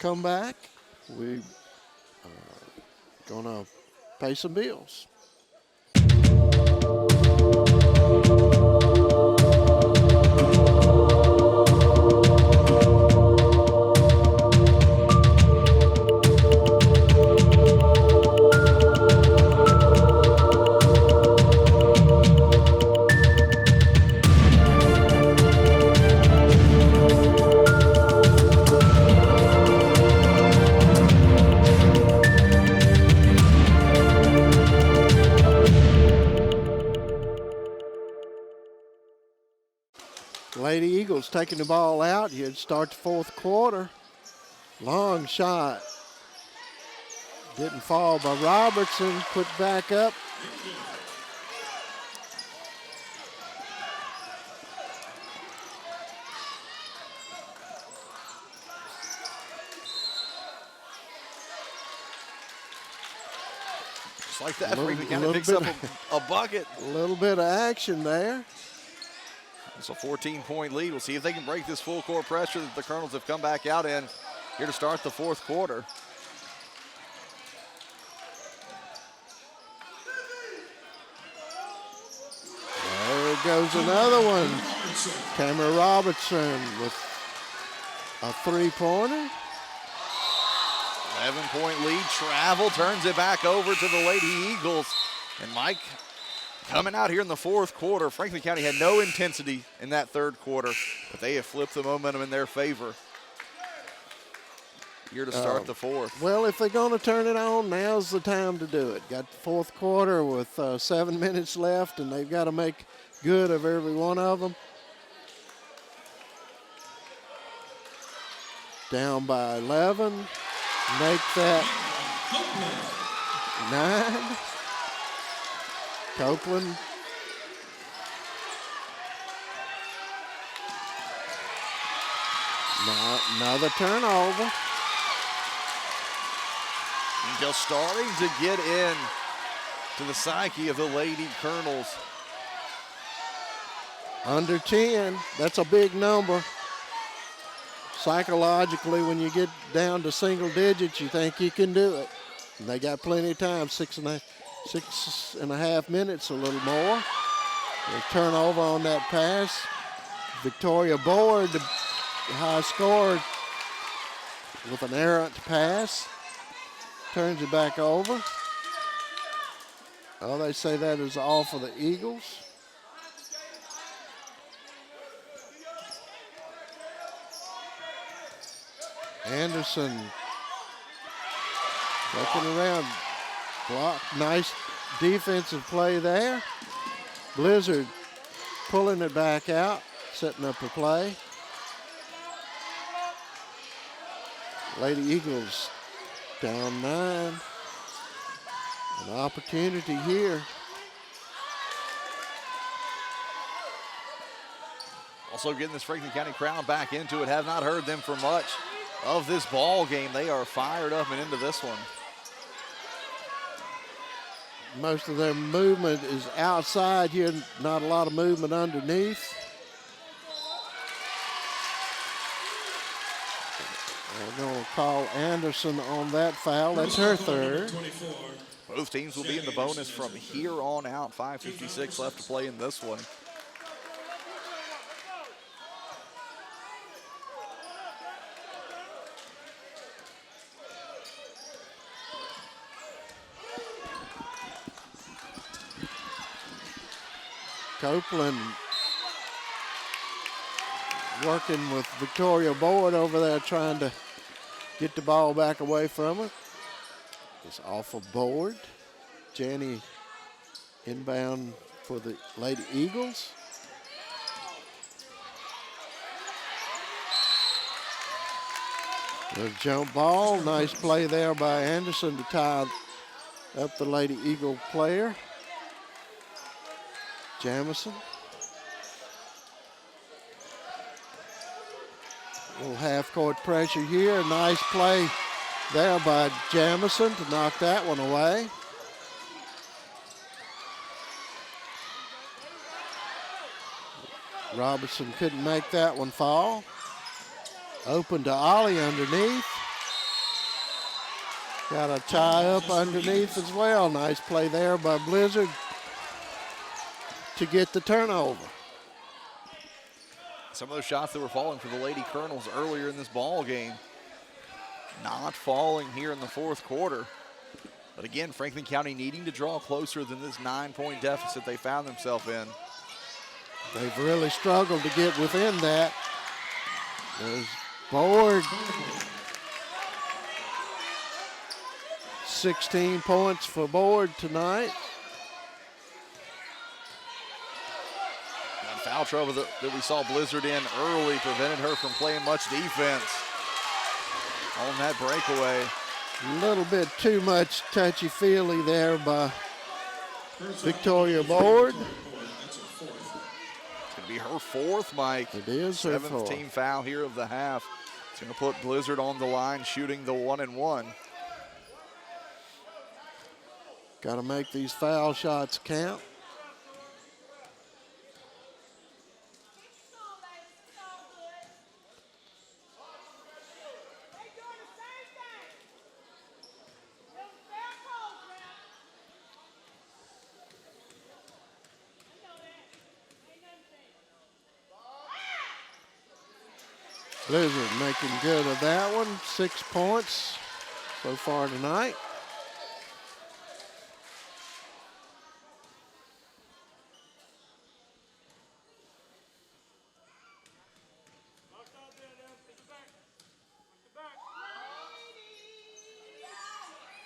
come back. We're gonna pay some bills. Lady Eagles taking the ball out. You'd start the fourth quarter. Long shot. Didn't fall by Robertson. Put back up. Just like that, Franklin County picks up a bucket. A little bit of action there. It's a 14-point lead. We'll see if they can break this full court pressure that the Colonels have come back out in here to start the fourth quarter. There goes another one. Tamara Robertson with a 3-pointer. 11-point lead. Travel turns it back over to the Lady Eagles. And Mike, coming out here in the fourth quarter, Franklin County had no intensity in that third quarter, but they have flipped the momentum in their favor here to start the fourth. Well, if they're going to turn it on, now's the time to do it. Got the fourth quarter with 7 minutes left, and they've got to make good of every one of them. Down by 11. Make that 9. Copeland. Now, another turnover. Just starting to get in to the psyche of the Lady Colonels. Under 10, that's a big number. Psychologically, when you get down to single digits, you think you can do it. And they got plenty of time, 6.5 minutes, a little more. They turn over on that pass. Victoria Board, the high scorer, with an errant pass. Turns it back over. Oh, they say that is all for the Eagles. Anderson looking around. Block. Nice defensive play there. Blizzard pulling it back out, setting up a play. Lady Eagles down 9. An opportunity here. Also getting this Franklin County crowd back into it. Have not heard them for much of this ball game. They are fired up and into this one. Most of their movement is outside here, not a lot of movement underneath. They're going to call Anderson on that foul. That's her third. Both teams will be in the bonus from here on out. 5:56 left to play in this one. Copeland working with Victoria Boyd over there trying to get the ball back away from her. It's off of Boyd. Janney inbound for the Lady Eagles. The jump ball, nice play there by Anderson to tie up the Lady Eagle player. Jamison. A little half-court pressure here. Nice play there by Jamison to knock that one away. Robertson couldn't make that one fall. Open to Ollie underneath. Got a tie up underneath as well. Nice play there by Blizzard to get the turnover. Some of those shots that were falling for the Lady Colonels earlier in this ball game, not falling here in the fourth quarter. But again, Franklin County needing to draw closer than this 9-point deficit they found themselves in. They've really struggled to get within that. There's Boyd. 16 points for Boyd tonight. And foul trouble that we saw Blizzard in early prevented her from playing much defense on that breakaway. A little bit too much touchy-feely there by Victoria Boyd. It's going to be her fourth, Mike. It is her Seventh fourth. team foul here of the half. It's going to put Blizzard on the line shooting the 1-and-1. Got to make these foul shots count. Blizzard making good of that one. 6 points so far tonight.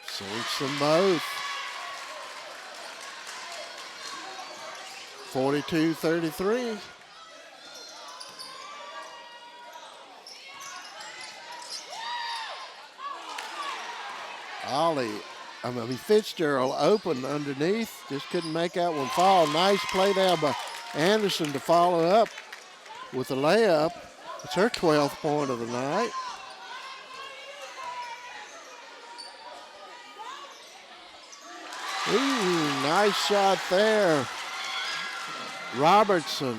Sinks them both. 42-33. Fitzgerald open underneath. Just couldn't make that one fall. Nice play there by Anderson to follow up with a layup. It's her 12th point of the night. Ooh, nice shot there. Robertson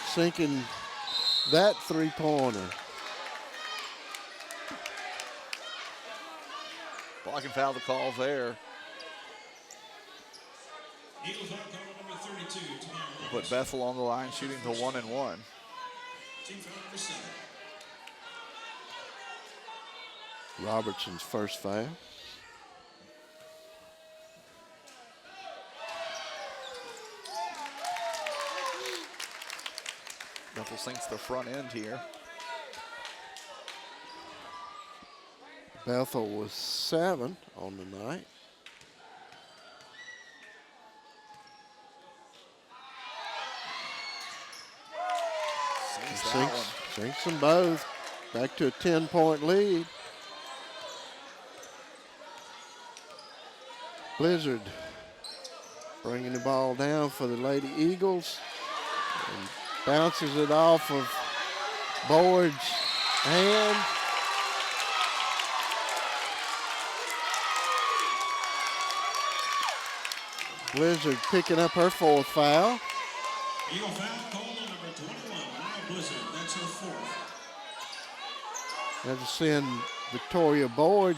sinking that three-pointer. Blocking foul the call there. Eagles foul call number 32. Put Bethel on the line shooting the 1-and-1. Team foul number 7. Robertson's first foul. Bethel sinks the front end here. Bethel was 7 on the night. Sinks them both. Back to a 10-point lead. Blizzard bringing the ball down for the Lady Eagles. And Bounces it off of Board's hand. Blizzard picking up her 4th foul. Eagle foul called on number 21, Maya Blizzard. That's her 4th. That'll send Victoria Board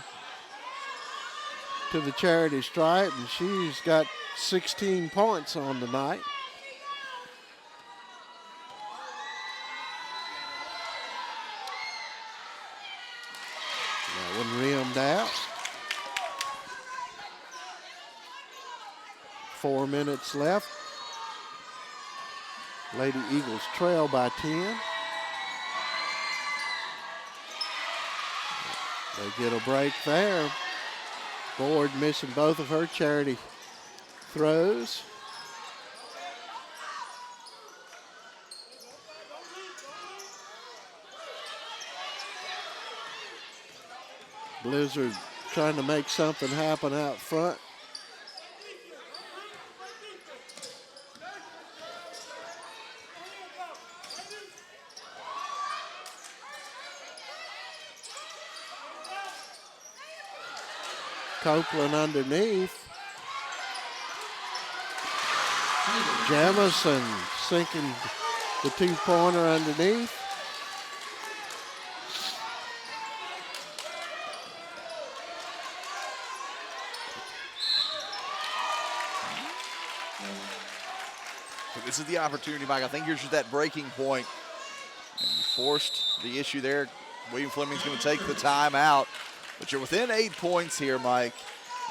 to the charity stripe, and she's got 16 points on the night. That one rimmed out. 4 minutes left. Lady Eagles trail by 10. They get a break there. Board missing both of her charity throws. Blizzard trying to make something happen out front. Copeland underneath. Jamison sinking the 2-pointer underneath. This is the opportunity, Mike. I think here's just that breaking point. And you forced the issue there. William Fleming's going to take the timeout. But you're within 8 points here, Mike.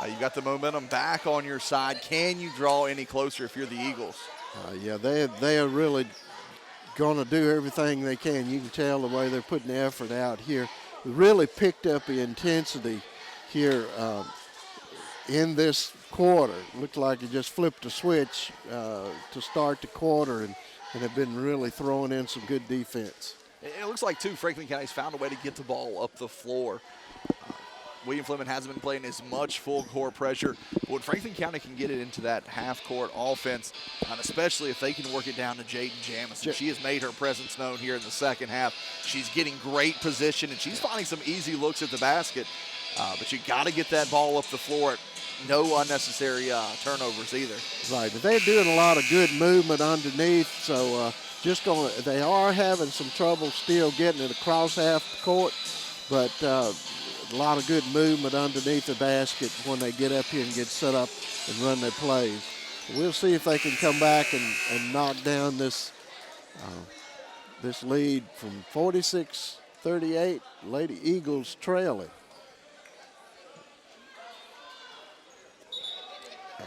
You've got the momentum back on your side. Can you draw any closer if you're the Eagles? Yeah, they are really going to do everything they can. You can tell the way they're putting the effort out here. Really picked up the intensity here in this quarter. Looked like it just flipped a switch to start the quarter and have been really throwing in some good defense. It looks like, too, Franklin County's found a way to get the ball up the floor. William Fleming hasn't been playing as much full court pressure. But when Franklin County can get it into that half-court offense, and especially if they can work it down to Jaden Jamison. She has made her presence known here in the second half. She's getting great position, and she's finding some easy looks at the basket. But you got to get that ball up the floor. No unnecessary turnovers either. Right, but they're doing a lot of good movement underneath, so they are having some trouble still getting it across half the court, but a lot of good movement underneath the basket when they get up here and get set up and run their plays. We'll see if they can come back and knock down this lead from 46-38. Lady Eagles trailing.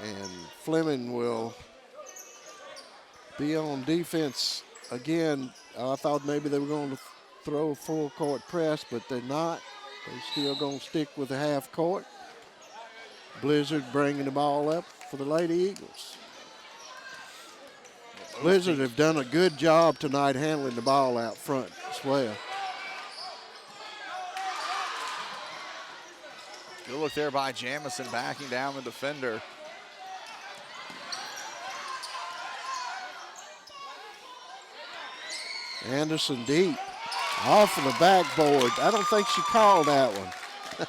And Fleming will be on defense again. I thought maybe they were going to throw a full court press, but they're not. They're still going to stick with the half court. Blizzard bringing the ball up for the Lady Eagles. Blizzard have done a good job tonight handling the ball out front as well. Good look there by Jamison backing down the defender. Anderson deep. Off of the backboard. I don't think she called that one.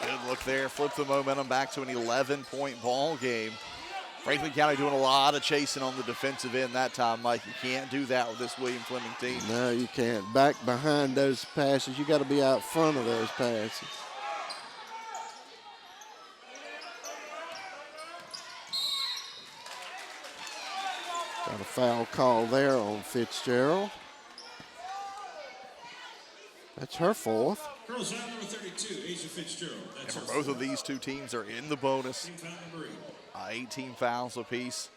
Good look there. Flip the momentum back to an 11-point ball game. Franklin County doing a lot of chasing on the defensive end that time, Mike. You can't do that with this William Fleming team. No, you can't. Back behind those passes. You got to be out front of those passes. Got a foul call there on Fitzgerald. That's her 4th. Girls foul number 32, Asia Fitzgerald. That's And her both of these two teams are in the bonus. Team foul number 8. 18 fouls apiece.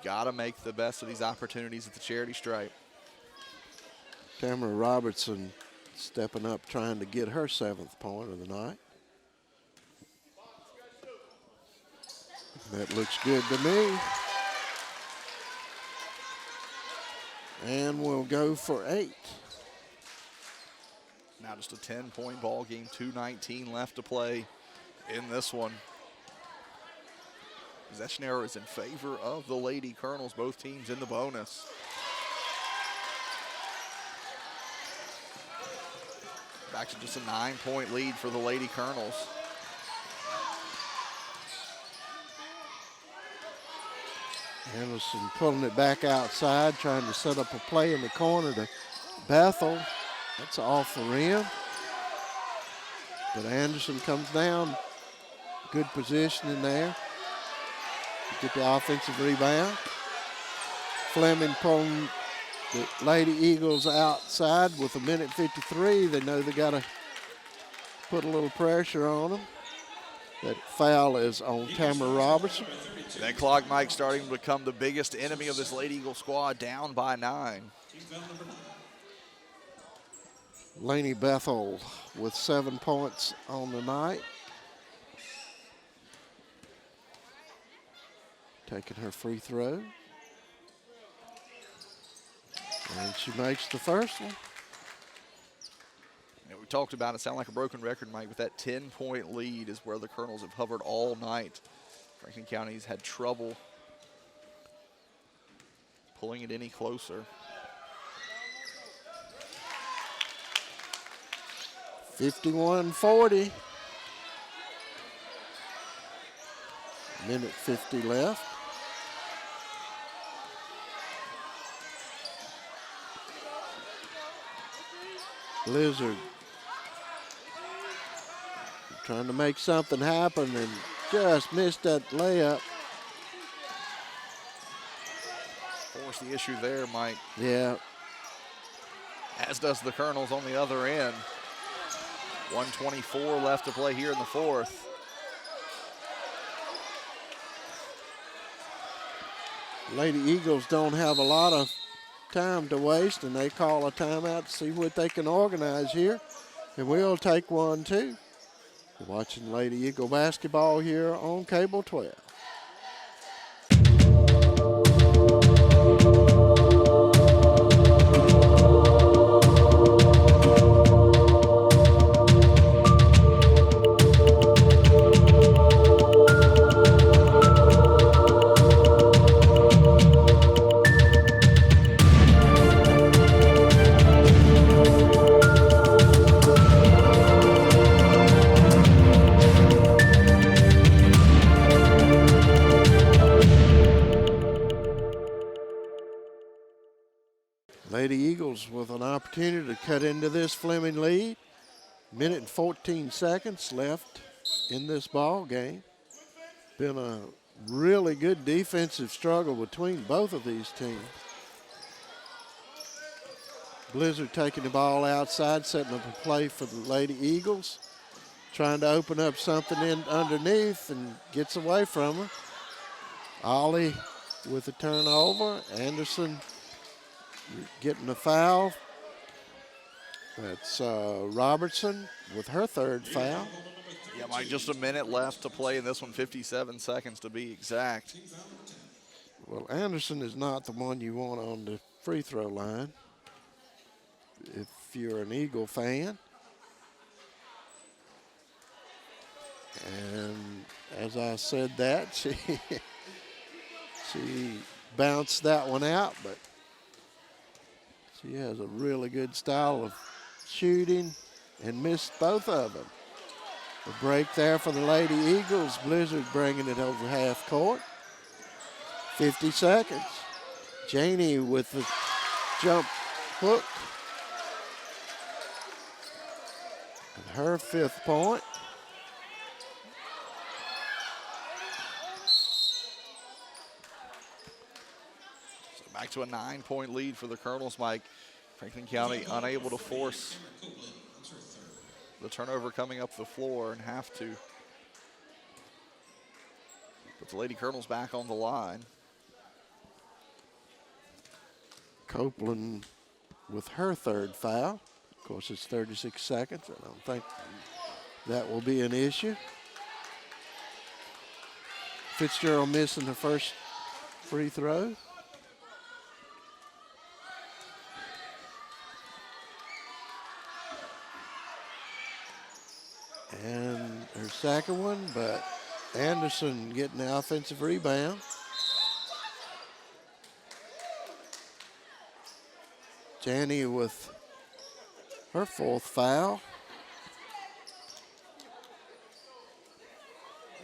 Got to make the best of these opportunities at the charity stripe. Tamara Robertson stepping up, trying to get her 7th point of the night. That looks good to me. And we'll go for 8. Now just a 10-point ball game, 2:19 left to play in this one. Possession arrow is in favor of the Lady Colonels, both teams in the bonus. Back to just a 9-point lead for the Lady Colonels. Anderson pulling it back outside, trying to set up a play in the corner to Bethel. That's off the rim. But Anderson comes down. Good position in there. Get the offensive rebound. Fleming pulling the Lady Eagles outside with 1:53. They know they got to put a little pressure on them. That foul is on Tamara Robertson. That clock, Mike, starting to become the biggest enemy of this Lady Eagle squad, down by 9. Laney Bethel with 7 points on the night. Taking her free throw. And she makes the first one. And we talked about it, sound like a broken record, Mike, with that 10-point lead is where the Colonels have hovered all night. Franklin County's had trouble pulling it any closer. 51-40. 1:50 left. Blizzard trying to make something happen and just missed that layup. Force the issue there, Mike. Yeah. As does the Colonels on the other end. 1:24 left to play here in the fourth. Lady Eagles don't have a lot of time to waste, and they call a timeout to see what they can organize here. And we'll take one too. We're watching Lady Eagle basketball here on Cable 12. Lady Eagles with an opportunity to cut into this Fleming lead. 1:14 left in this ball game. Been a really good defensive struggle between both of these teams. Blizzard taking the ball outside, setting up a play for the Lady Eagles. Trying to open up something in underneath and gets away from her. Ollie with a turnover. Anderson getting a foul. That's Robertson with her third foul. Yeah, Mike, just a minute left to play in this one, 57 seconds to be exact. Well, Anderson is not the one you want on the free throw line if you're an Eagle fan. And as I said that, she bounced that one out, but she has a really good style of shooting and missed both of them. A break there for the Lady Eagles. Blizzard bringing it over half court. 50 seconds. Janey with the jump hook. And her 5th point. So back to a 9-point lead for the Colonels, Mike. Franklin County unable to force the turnover coming up the floor and have to put the Lady Colonels back on the line. Copeland with her 3rd foul. Of course, it's 36 seconds. I don't think that will be an issue. Fitzgerald missing the first free throw. And her second one, but Anderson getting the offensive rebound. Janney with her 4th foul.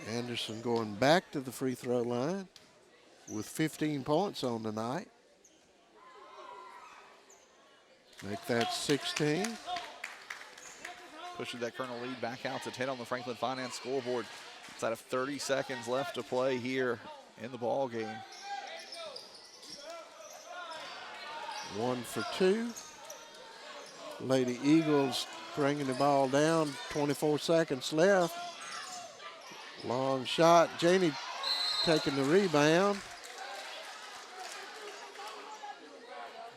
Anderson going back to the free throw line with 15 points on the night. Make that 16. Pushes that Colonel lead back out to 10 on the Franklin Finance scoreboard. Inside of 30 seconds left to play here in the ball game. 1 for 2. Lady Eagles bringing the ball down. 24 seconds left. Long shot. Janie taking the rebound.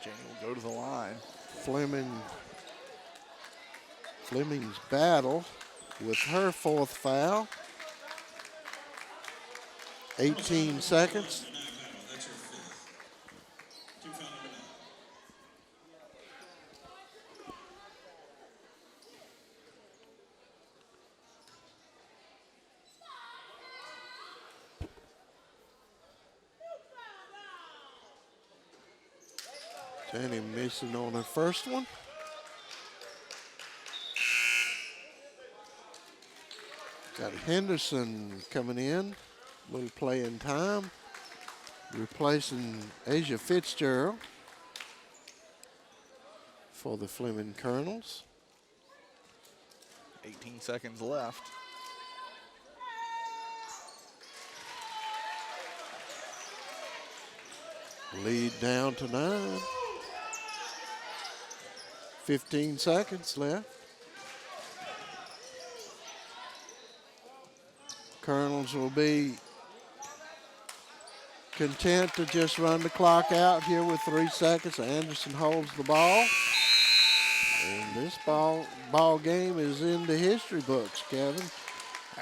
Janie will go to the line. Fleming's battle with her 4th foul. 18 seconds. That's your 5th. Team foul number 9. Jenny missing on her first one. Got Henderson coming in. Little playing time. Replacing Asia Fitzgerald for the Fleming Colonels. 18 seconds left. Lead down to 9. 15 seconds left. Colonels will be content to just run the clock out here with 3 seconds. Anderson holds the ball. And this ball game is in the history books, Kevin.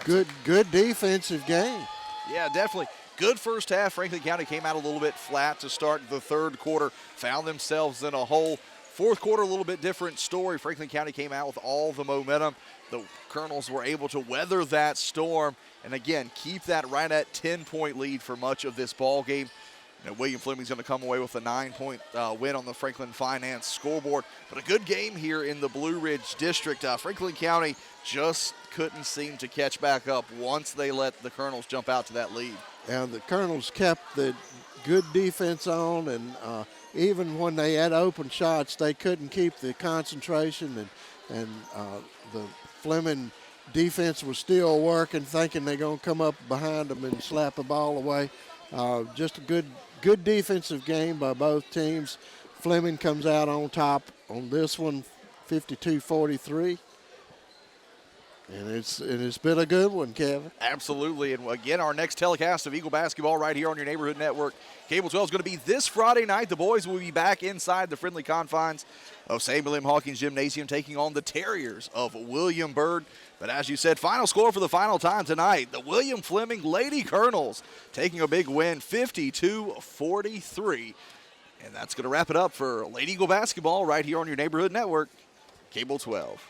Good defensive game. Yeah, definitely. Good first half. Franklin County came out a little bit flat to start the 3rd quarter. Found themselves in a hole. 4th quarter, a little bit different story. Franklin County came out with all the momentum. The Colonels were able to weather that storm and, again, keep that right at 10-point lead for much of this ball game. You know, William Fleming's going to come away with a 9-point win on the Franklin Finance scoreboard. But a good game here in the Blue Ridge District. Franklin County just couldn't seem to catch back up once they let the Colonels jump out to that lead. And the Colonels kept the good defense on, and even when they had open shots, they couldn't keep the concentration, and the Fleming defense was still working, thinking they're going to come up behind them and slap the ball away. Just a good defensive game by both teams. Fleming comes out on top on this one, 52-43. And it's been a good one, Kevin. Absolutely. And again, our next telecast of Eagle basketball right here on your neighborhood network. Cable 12 is going to be this Friday night. The boys will be back inside the friendly confines of St. William Hawkins Gymnasium, taking on the Terriers of William Byrd. But as you said, final score for the final time tonight, the William Fleming Lady Colonels taking a big win, 52-43. And that's going to wrap it up for Lady Eagle basketball right here on your neighborhood network, Cable 12.